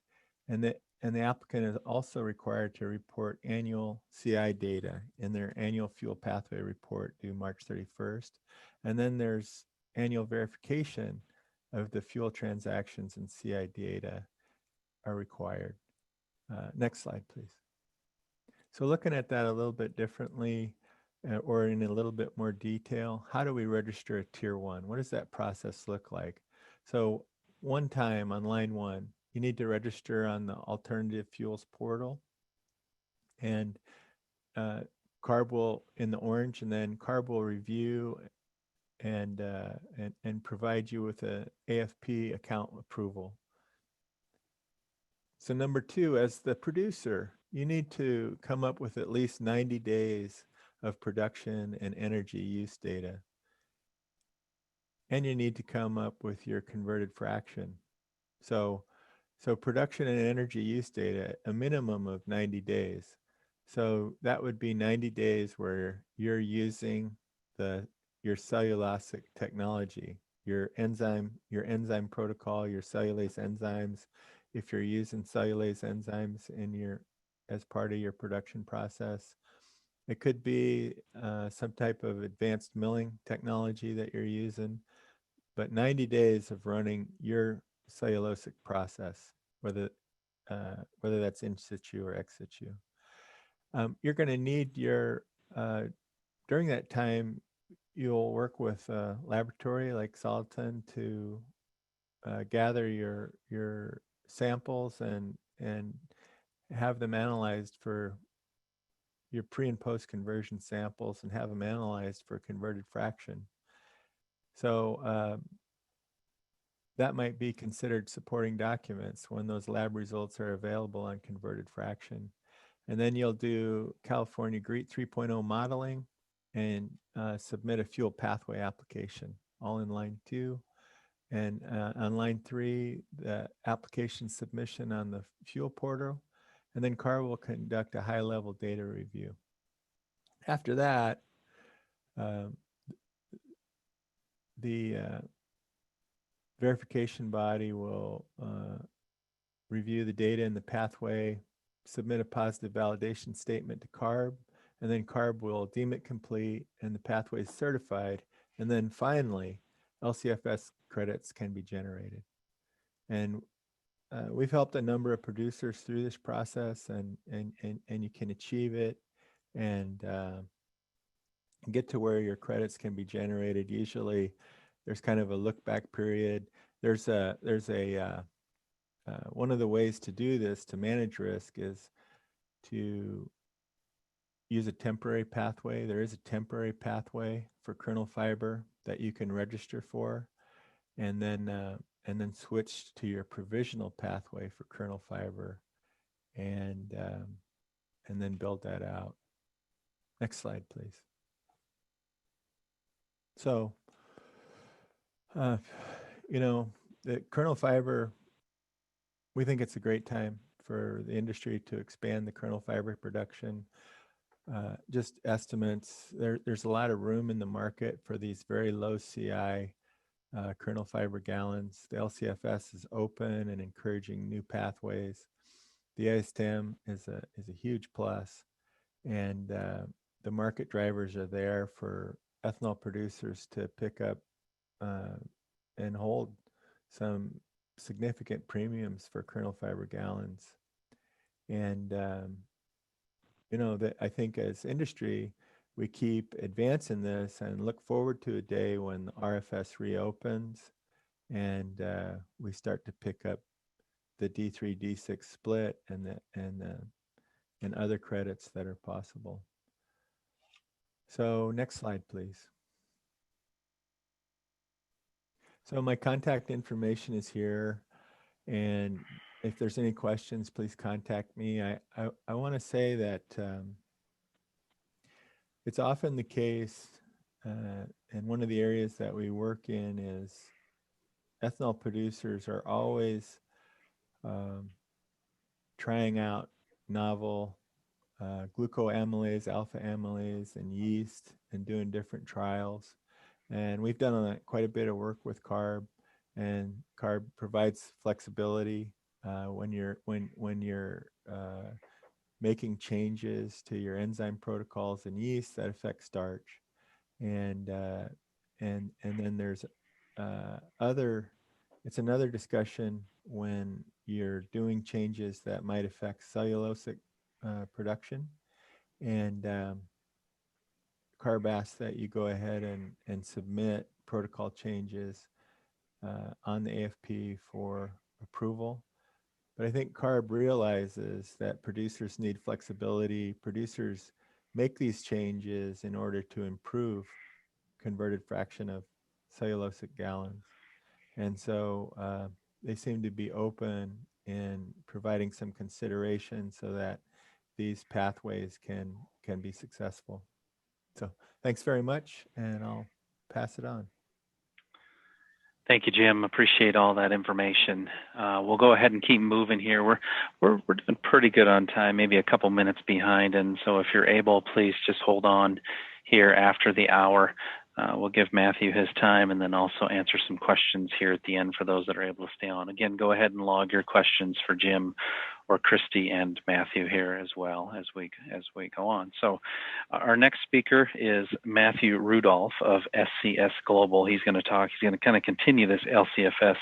Speaker 1: And the applicant is also required to report annual CI data in their annual fuel pathway report due March 31st. And then there's annual verification of the fuel transactions and CI data are required. Next slide, please. So looking at that a little bit differently, or in a little bit more detail, how do we register a Tier 1? What does that process look like? So one time on line 1, you need to register on the Alternative Fuels portal, and CARB will, in the orange, and then CARB will review and provide you with a AFP account approval. So number 2, as the producer, you need to come up with at least 90 days of production and energy use data. And you need to come up with your converted fraction. So production and energy use data, a minimum of 90 days. So that would be 90 days where you're using your cellulosic technology, your enzyme protocol, your cellulase enzymes. If you're using cellulase enzymes as part of your production process, it could be some type of advanced milling technology that you're using, but 90 days of running your cellulosic process, whether that's in situ or ex situ. You're going to need during that time, you'll work with a laboratory like Soliton to gather your samples and have them analyzed for your pre and post conversion samples, and have them analyzed for converted fraction. So that might be considered supporting documents when those lab results are available on converted fraction. And then you'll do California GREET 3.0 modeling and submit a fuel pathway application, all in line 2. And on line 3, the application submission on the fuel portal. And then CARB will conduct a high-level data review. After that, the verification body will review the data in the pathway, submit a positive validation statement to CARB, and then CARB will deem it complete and the pathway is certified. And then finally, LCFS credits can be generated. And we've helped a number of producers through this process, and you can achieve it and get to where your credits can be generated usually there's kind of a look back period. There's a one of the ways to do this, to manage risk, is to use a temporary pathway. There is a temporary pathway for kernel fiber that you can register for, and then switch to your provisional pathway for kernel fiber, and then build that out. Next slide, please. So, you know, the kernel fiber, we think it's a great time for the industry to expand the kernel fiber production. Just estimates, there's a lot of room in the market for these very low CI kernel fiber gallons. The LCFS is open and encouraging new pathways. The ISTM is a huge plus, and the market drivers are there for ethanol producers to pick up and hold some significant premiums for kernel fiber gallons. And you know, that I think as industry, we keep advancing this and look forward to a day when the RFS reopens and we start to pick up the D3, D6 split and other credits that are possible. So next slide, please. So my contact information is here, and if there's any questions, please contact me. I want to say that it's often the case, and one of the areas that we work in is ethanol producers are always trying out novel glucoamylase, alpha amylase, and yeast, and doing different trials. And we've done quite a bit of work with CARB, and CARB provides flexibility when you're making changes to your enzyme protocols in yeast that affect starch, and then there's it's another discussion when you're doing changes that might affect cellulosic production, and CARB asks that you go ahead and submit protocol changes on the AFP for approval. But I think CARB realizes that producers need flexibility. Producers make these changes in order to improve converted fraction of cellulosic gallons. And so they seem to be open in providing some consideration so that these pathways can be successful. So thanks very much, and I'll pass it on.
Speaker 3: Thank you, Jim. Appreciate all that information. We'll go ahead and keep moving here. We're doing pretty good on time, maybe a couple minutes behind, and so if you're able, please just hold on here after the hour. We'll give Matthew his time and then also answer some questions here at the end for those that are able to stay on. Again, go ahead and log your questions for Jim or Christy and Matthew here as well as we go on. So our next speaker is Matthew Rudolph of SCS Global. He's going to kind of continue this LCFS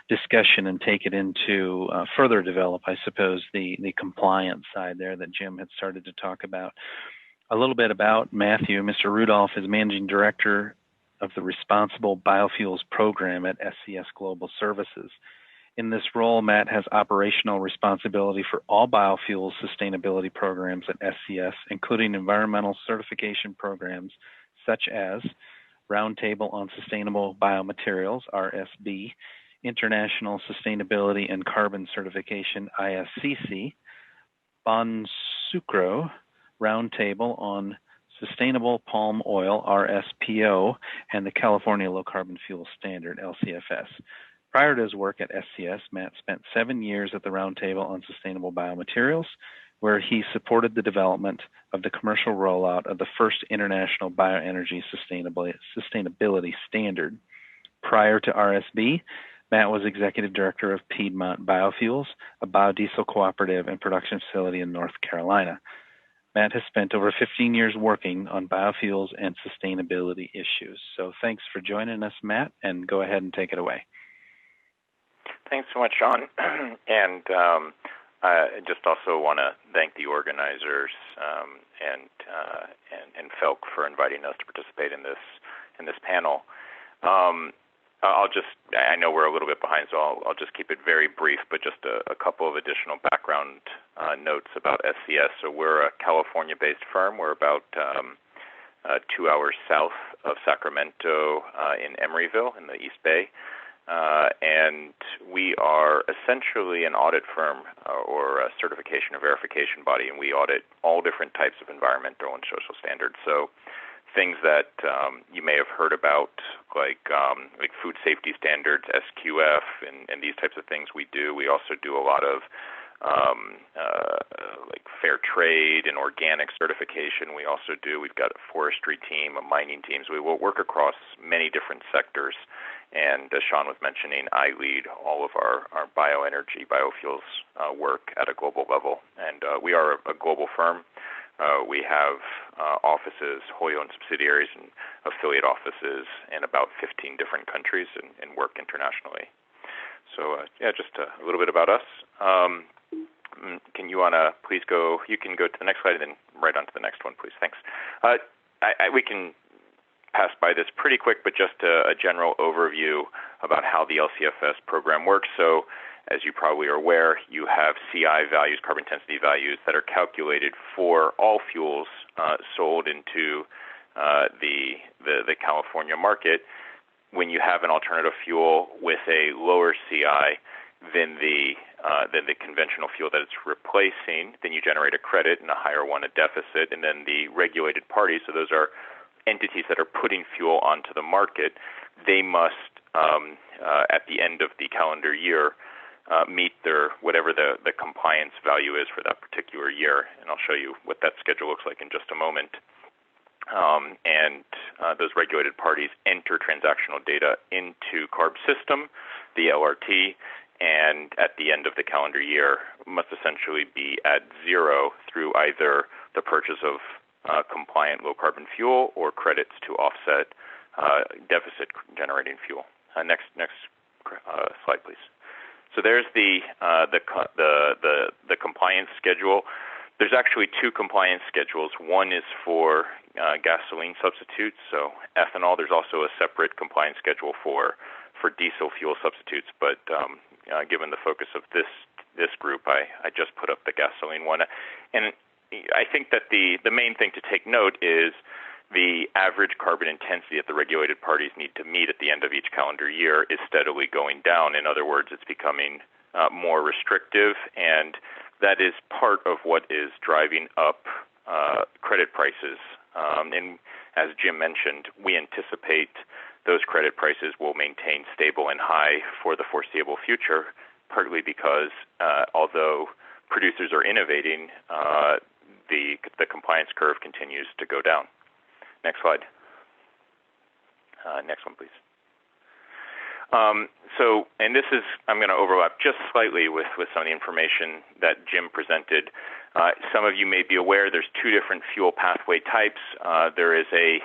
Speaker 3: discussion and take it into further develop, I suppose, the compliance side there that Jim had started to talk about. A little bit about Matthew. Mr. Rudolph is Managing Director of the Responsible Biofuels Program at SCS Global Services. In this role, Matt has operational responsibility for all biofuels sustainability programs at SCS, including environmental certification programs such as Roundtable on Sustainable Biomaterials, RSB, International Sustainability and Carbon Certification, ISCC, Bonsucro, Roundtable on Sustainable Palm Oil, RSPO, and the California Low Carbon Fuel Standard, LCFS. Prior to his work at SCS, Matt spent 7 years at the Roundtable on Sustainable Biomaterials, where he supported the development of the commercial rollout of the first international bioenergy sustainability standard. Prior to RSB, Matt was Executive Director of Piedmont Biofuels, a biodiesel cooperative and production facility in North Carolina. Matt has spent over 15 years working on biofuels and sustainability issues. So thanks for joining us, Matt, and go ahead and take it away.
Speaker 5: Thanks so much, Sean. And I just also want to thank the organizers and FELC for inviting us to participate in this panel. I know we're a little bit behind, so I'll just keep it very brief, but just a couple of additional background notes about SCS. So we're a California-based firm. We're about 2 hours south of Sacramento in Emeryville in the East Bay. And we are essentially an audit firm or a certification or verification body, and we audit all different types of environmental and social standards. So things that you may have heard about, like food safety standards, SQF, and these types of things we do. We also do a lot of like fair trade and organic certification. We've got a forestry team, a mining team. So we will work across many different sectors. And as Sean was mentioning, I lead all of our bioenergy, biofuels work at a global level. And we are a global firm. We have offices, wholly owned subsidiaries, and affiliate offices in about 15 different countries and work internationally. So, just a little bit about us. Can you please go? You can go to the next slide and then right on to the next one, please. Thanks. We can pass by this pretty quick, but just a general overview about how the LCFS program works. So, as you probably are aware, you have CI values, carbon intensity values, that are calculated for all fuels sold into the California market. When you have an alternative fuel with a lower CI than the conventional fuel that it's replacing, then you generate a credit, and a higher one a deficit. And then the regulated parties, so those are entities that are putting fuel onto the market, they must, at the end of the calendar year, meet their whatever the compliance value is for that particular year. And I'll show you what that schedule looks like in just a moment. And those regulated parties enter transactional data into CARB system, the LRT, and at the end of the calendar year must essentially be at zero through either the purchase of compliant low-carbon fuel or credits to offset deficit-generating fuel. Next slide, please. So there's the compliance schedule. There's actually two compliance schedules. One is for gasoline substitutes, so ethanol. There's also a separate compliance schedule for diesel fuel substitutes. But given the focus of this group, I just put up the gasoline one. And I think that the main thing to take note is the average carbon intensity that the regulated parties need to meet at the end of each calendar year is steadily going down. In other words, it's becoming more restrictive, and that is part of what is driving up credit prices. And as Jim mentioned, we anticipate those credit prices will maintain stable and high for the foreseeable future, partly because although producers are innovating, the compliance curve continues to go down. Next slide. Next one, please. And this is, I'm going to overlap just slightly with some of the information that Jim presented. Some of you may be aware there's two different fuel pathway types. There is a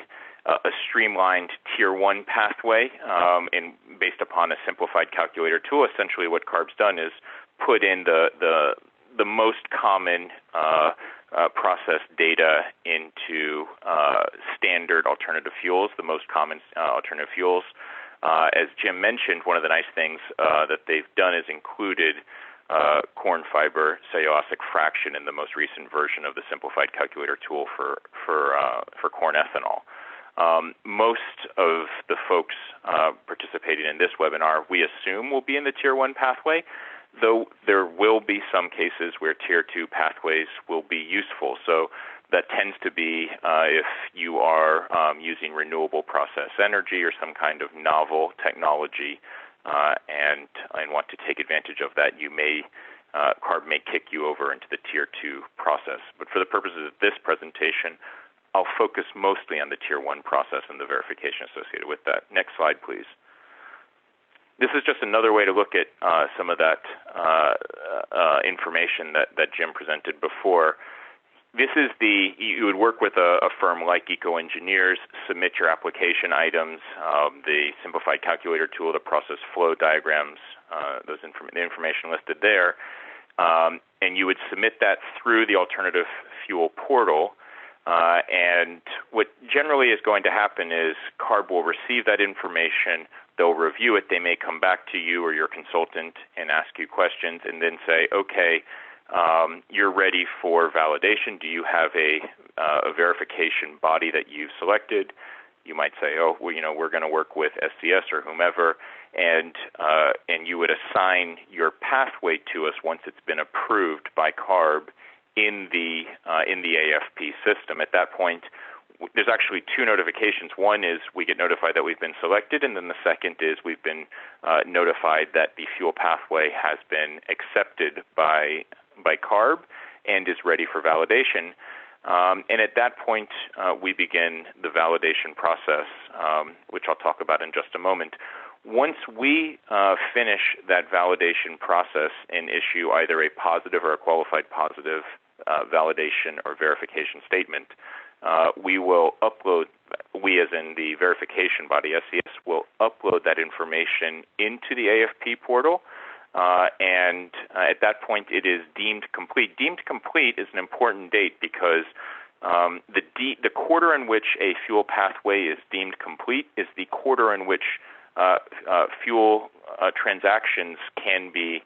Speaker 5: streamlined Tier 1 pathway, and based upon a simplified calculator tool. Essentially what CARB's done is put in the most common process data into standard alternative fuels, the most common alternative fuels. As Jim mentioned, one of the nice things that they've done is included corn fiber cellulosic fraction in the most recent version of the simplified calculator tool for corn ethanol. Most of the folks participating in this webinar, we assume, will be in the Tier 1 pathway, though there will be some cases where Tier 2 pathways will be useful. So that tends to be if you are using renewable process energy or some kind of novel technology and want to take advantage of that, you may CARB may kick you over into the Tier 2 process. But for the purposes of this presentation, I'll focus mostly on the Tier 1 process and the verification associated with that. Next slide, please. This is just another way to look at some of that information that Jim presented before. This is you would work with a firm like Eco Engineers, submit your application items, the simplified calculator tool, the process flow diagrams, the information listed there, and you would submit that through the alternative fuel portal. And what generally is going to happen is CARB will receive that information, they'll review it, they may come back to you or your consultant and ask you questions and then say, okay, you're ready for validation. Do you have a verification body that you've selected? You might say, oh, well, we're going to work with SCS or whomever, and you would assign your pathway to us once it's been approved by CARB in the AFP system. At that point, there's actually two notifications. One is we get notified that we've been selected, and then the second is we've been notified that the fuel pathway has been accepted by CARB and is ready for validation. And at that point, we begin the validation process, which I'll talk about in just a moment. Once we finish that validation process and issue either a positive or a qualified positive validation or verification statement, we will upload, we as in the verification body, SCS, will upload that information into the AFP portal. And at that point, it is deemed complete. Deemed complete is an important date because the quarter in which a fuel pathway is deemed complete is the quarter in which fuel transactions can be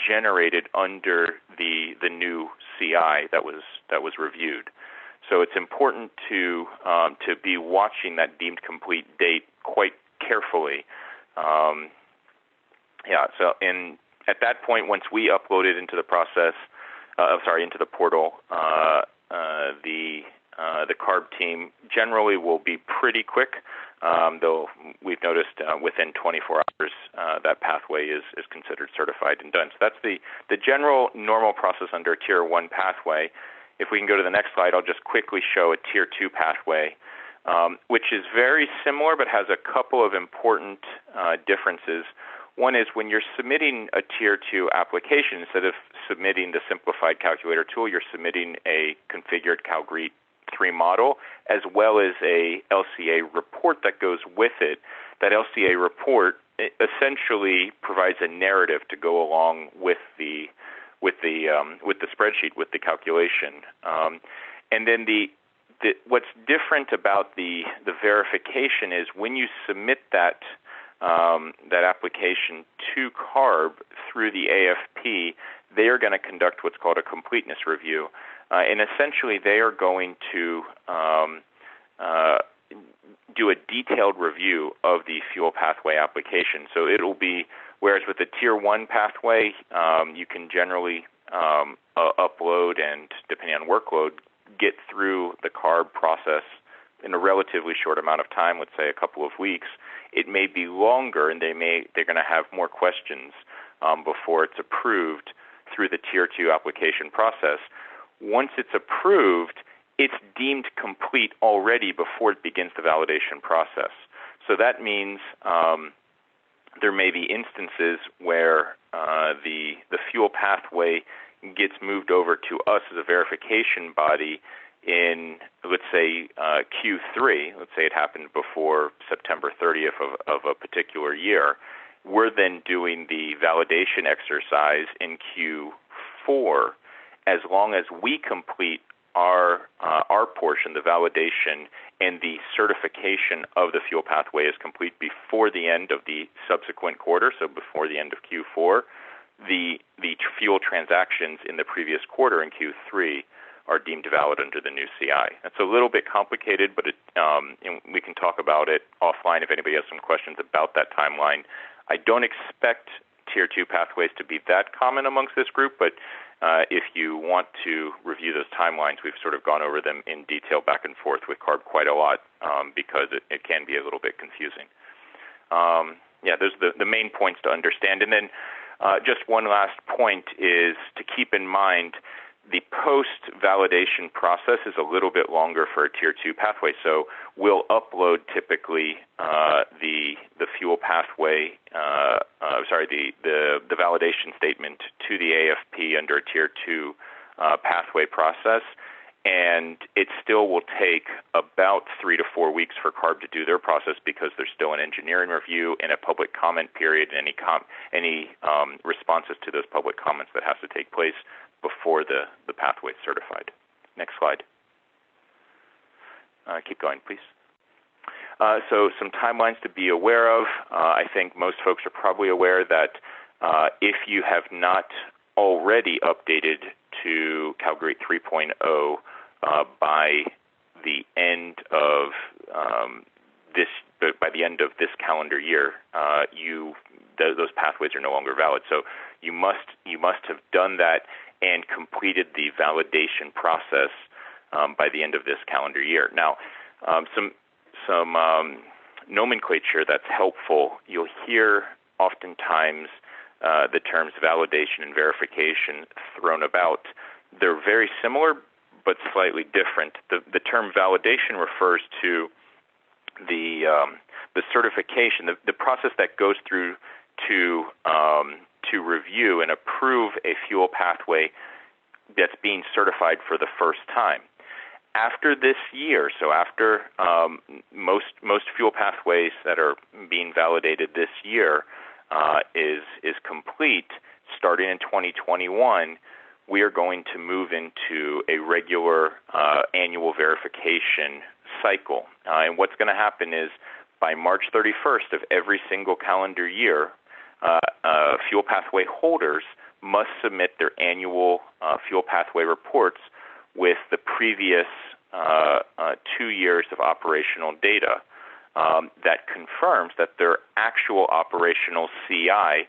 Speaker 5: generated under the new CI that was reviewed. So it's important to be watching that deemed complete date quite carefully. At that point, once we upload it into the process, into the portal, the CARB team generally will be pretty quick. Though we've noticed within 24 hours that pathway is considered certified and done. So that's the general normal process under a Tier 1 pathway. If we can go to the next slide, I'll just quickly show a Tier 2 pathway, which is very similar but has a couple of important differences. One is when you're submitting a Tier 2 application, instead of submitting the simplified calculator tool, you're submitting a configured CalGREET 3 model as well as a LCA report that goes with it. That LCA report essentially provides a narrative to go along with the spreadsheet, with the calculation. And then what's different about the verification is when you submit that application to CARB through the AFP, they are going to conduct what's called a completeness review. And essentially, they are going to do a detailed review of the fuel pathway application. So it'll be, whereas with the Tier 1 pathway, you can generally upload and, depending on workload, get through the CARB process in a relatively short amount of time, let's say a couple of weeks. It may be longer, and they're going to have more questions before it's approved through the Tier 2 application process. Once it's approved, it's deemed complete already before it begins the validation process. So that means there may be instances where the fuel pathway gets moved over to us as a verification body in, let's say, Q3. Let's say it happened before September 30th of a particular year. We're then doing the validation exercise in Q4. As long as we complete our portion, the validation and the certification of the fuel pathway is complete before the end of the subsequent quarter, so before the end of Q4, the fuel transactions in the previous quarter in Q3 are deemed valid under the new CI. That's a little bit complicated, but we can talk about it offline if anybody has some questions about that timeline. I don't expect Tier 2 pathways to be that common amongst this group, but if you want to review those timelines, we've sort of gone over them in detail back and forth with CARB quite a lot because it can be a little bit confusing. Those are the main points to understand. And then just one last point is to keep in mind the post-validation process is a little bit longer for a Tier 2 pathway. So we'll upload typically the fuel pathway, the validation statement to the AFP under a Tier 2 pathway process. And it still will take about 3 to 4 weeks for CARB to do their process because there's still an engineering review and a public comment period, and any responses to those public comments that has to take place before the pathway is certified. Next slide. keep going, please. So some timelines to be aware of. I think most folks are probably aware that if you have not already updated to CalGrade 3.0 by the end of this calendar year, those pathways are no longer valid. So you must have done that and completed the validation process by the end of this calendar year. Now, some nomenclature that's helpful. You'll hear oftentimes the terms validation and verification thrown about. They're very similar but slightly different. The term validation refers to the certification, the process that goes through to review and approve a fuel pathway that's being certified for the first time. After this year, so after most fuel pathways that are being validated this year is complete, starting in 2021, we are going to move into a regular annual verification cycle. And what's going to happen is by March 31st of every single calendar year, fuel pathway holders must submit their annual fuel pathway reports with the previous 2 years of operational data that confirms that their actual operational CI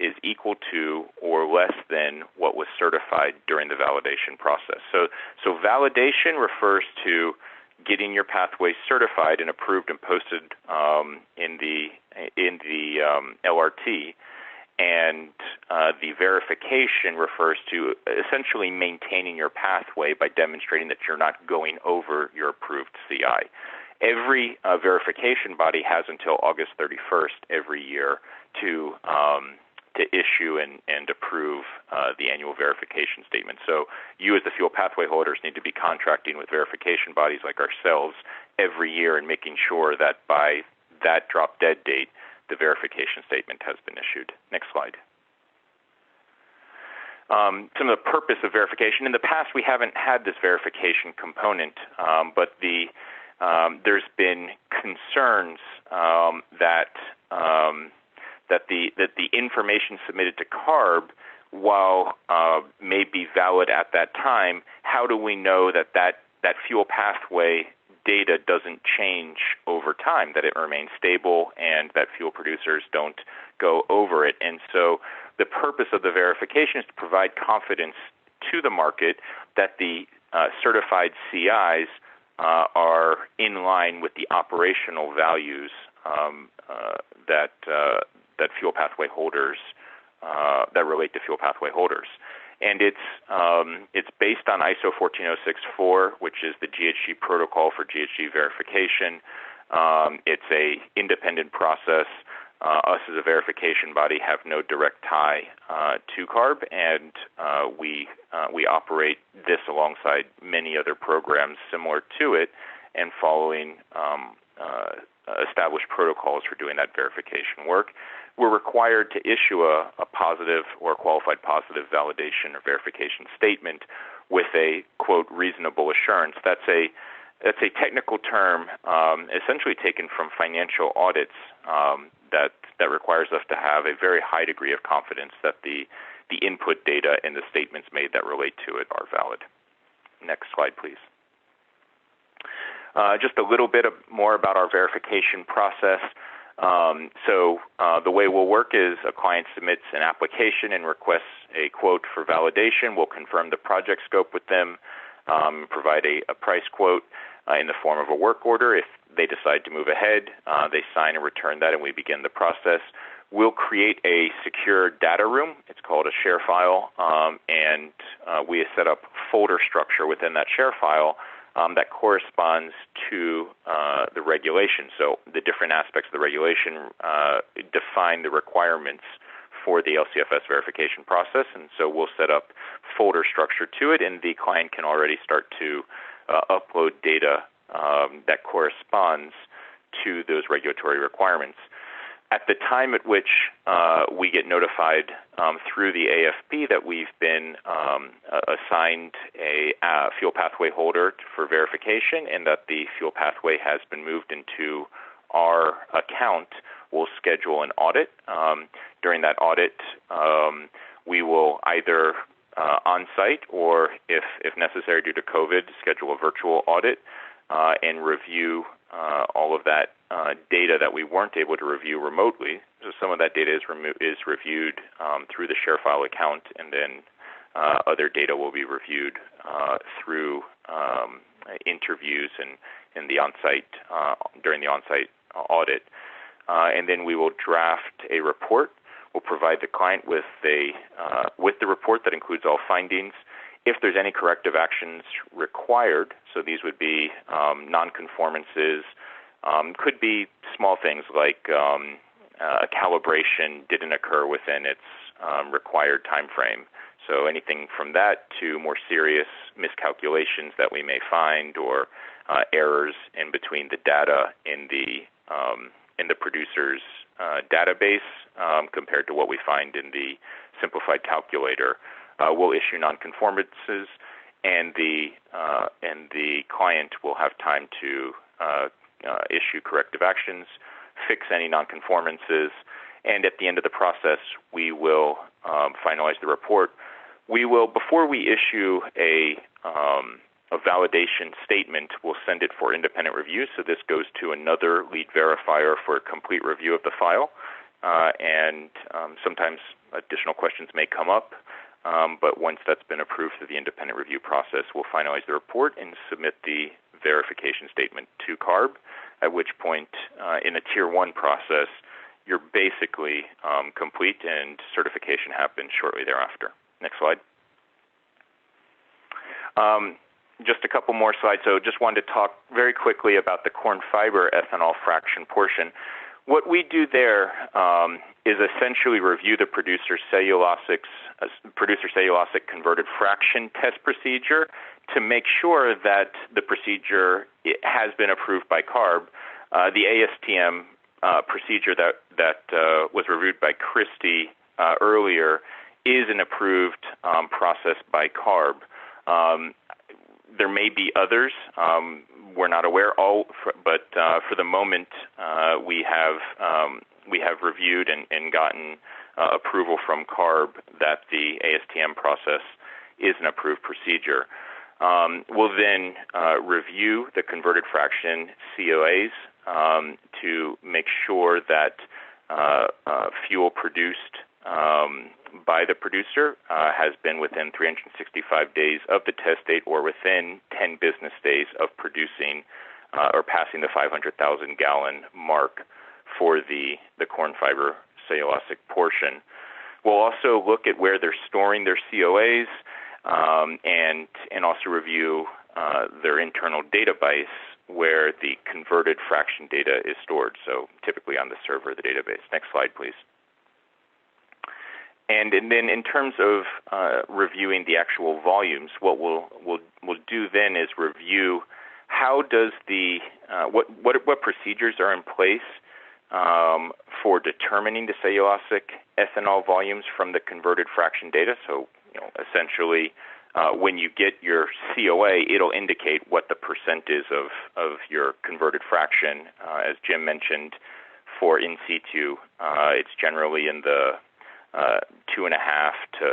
Speaker 5: is equal to or less than what was certified during the validation process. So validation refers to getting your pathway certified and approved and posted in the LRT, and the verification refers to essentially maintaining your pathway by demonstrating that you're not going over your approved CI. Every verification body has until August 31st every year to issue and approve the annual verification statement. So you as the fuel pathway holders need to be contracting with verification bodies like ourselves every year and making sure that by that drop dead date, the verification statement has been issued. Next slide. Some of the purpose of verification. In the past, we haven't had this verification component, but there's been concerns that the information submitted to CARB, while may be valid at that time, how do we know that fuel pathway data doesn't change over time, that it remains stable and that fuel producers don't go over it? And so the purpose of the verification is to provide confidence to the market that the certified CIs are in line with the operational values that fuel pathway holders that relate to fuel pathway holders. And it's based on ISO 14064, which is the GHG protocol for GHG verification. It's a independent process. Us as a verification body have no direct tie to CARB, and we operate this alongside many other programs similar to it and following established protocols for doing that verification work. We're required to issue a positive or qualified positive validation or verification statement with a, quote, reasonable assurance. That's a technical term essentially taken from financial audits that requires us to have a very high degree of confidence that the input data and the statements made that relate to it are valid. Next slide, please. Just a little bit more about our verification process. So the way we'll work is a client submits an application and requests a quote for validation. We'll confirm the project scope with them, provide a price quote in the form of a work order. If they decide to move ahead, they sign and return that, and we begin the process. We'll create a secure data room. It's called a share file, and we set up folder structure within that share file that corresponds to the regulation. So the different aspects of the regulation define the requirements for the LCFS verification process, and so we'll set up folder structure to it, and the client can already start to upload data that corresponds to those regulatory requirements. At the time at which we get notified through the AFP that we've been assigned a fuel pathway holder for verification and that the fuel pathway has been moved into our account, we'll schedule an audit. During that audit, we will either on-site or, if necessary due to COVID, schedule a virtual audit and review all of that data that we weren't able to review remotely. So some of that data is reviewed through the ShareFile account, and then other data will be reviewed through interviews and the on-site during the on-site audit. And then we will draft a report. We'll provide the client with the report that includes all findings. If there's any corrective actions required, so these would be nonconformances, could be small things like a calibration didn't occur within its required time frame. So anything from that to more serious miscalculations that we may find, or errors in between the data in the producer's database compared to what we find in the simplified calculator. We'll issue nonconformances, and the client will have time to issue corrective actions, fix any nonconformances, and at the end of the process, we will finalize the report. We will, before we issue a validation statement, we'll send it for independent review. So this goes to another lead verifier for a complete review of the file, and sometimes additional questions may come up. But once that's been approved through the independent review process, we'll finalize the report and submit the verification statement to CARB, at which point, in a Tier 1 process, you're basically complete, and certification happens shortly thereafter. Next slide. Just a couple more slides. So just wanted to talk very quickly about the corn fiber ethanol fraction portion. What we do there is essentially review the producer cellulosic converted fraction test procedure to make sure that the procedure has been approved by CARB. The ASTM procedure that was reviewed by Christy earlier is an approved process by CARB. There may be others. We're not aware, but for the moment, we have reviewed and gotten approval from CARB that the ASTM process is an approved procedure. We'll then review the converted fraction COAs to make sure that fuel produced by the producer has been within 365 days of the test date, or within 10 business days of producing or passing the 500,000 gallon mark for the corn fiber cellulosic portion. We'll also look at where they're storing their COAs and also review their internal database where the converted fraction data is stored, so typically on the server of the database. Next slide, please. And then in terms of reviewing the actual volumes, what we'll do then is review how does the what procedures are in place for determining the cellulosic ethanol volumes from the converted fraction data. So essentially, when you get your COA, it'll indicate what the percent is of your converted fraction. As Jim mentioned, for in situ, it's generally in the 2.5%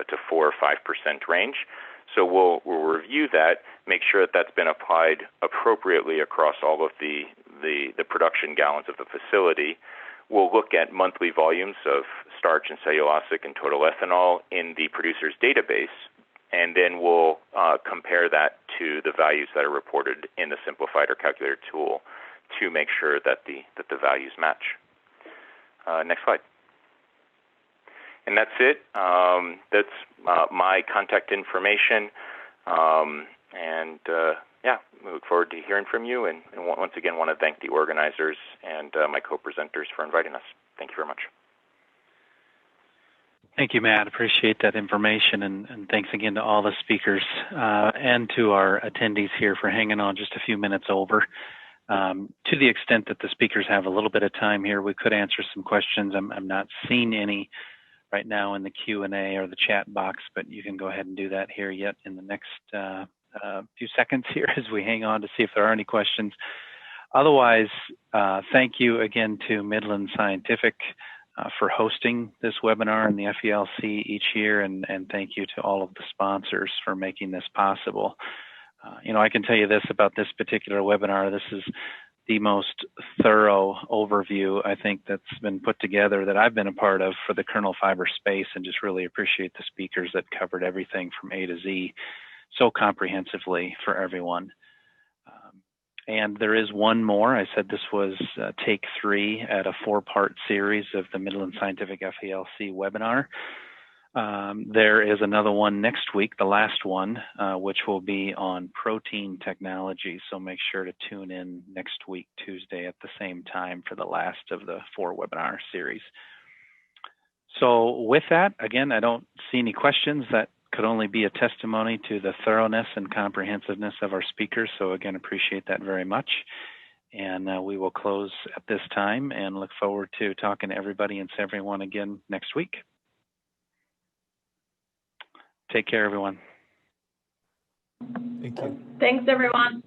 Speaker 5: to 4 or 5% range. So we'll review that, make sure that that's been applied appropriately across all of the production gallons of the facility. We'll look at monthly volumes of starch and cellulosic and total ethanol in the producer's database, and then we'll compare that to the values that are reported in the simplified or calculator tool to make sure that the values match. Next slide. And that's it. That's my contact information. Yeah, we look forward to hearing from you. And once again, want to thank the organizers and my co-presenters for inviting us. Thank you very much.
Speaker 6: Thank you, Matt. Appreciate that information. And thanks again to all the speakers and to our attendees here for hanging on just a few minutes over. To the extent that the speakers have a little bit of time here, we could answer some questions. I'm not seeing any right now in the Q&A or the chat box, but you can go ahead and do that here yet in the next few seconds here as we hang on to see if there are any questions. Otherwise, thank you again to Midland Scientific for hosting this webinar in the FELC each year, and thank you to all of the sponsors for making this possible. You know, I can tell you this about this particular webinar. This is the most thorough overview, I think, that's been put together that I've been a part of for the kernel fiber space, and just really appreciate the speakers that covered everything from A to Z so comprehensively for everyone. And there is one more. I said this was take 3 at a 4-part series of the Midland Scientific FELC webinar. There is another one next week, the last one, which will be on protein technology. So make sure to tune in next week, Tuesday, at the same time for the last of the 4 webinar series. So with that, again, I don't see any questions. That could only be a testimony to the thoroughness and comprehensiveness of our speakers. So again, appreciate that very much. And we will close at this time and look forward to talking to everybody and see everyone again next week. Take care, everyone.
Speaker 1: Thank you.
Speaker 4: Thanks, everyone.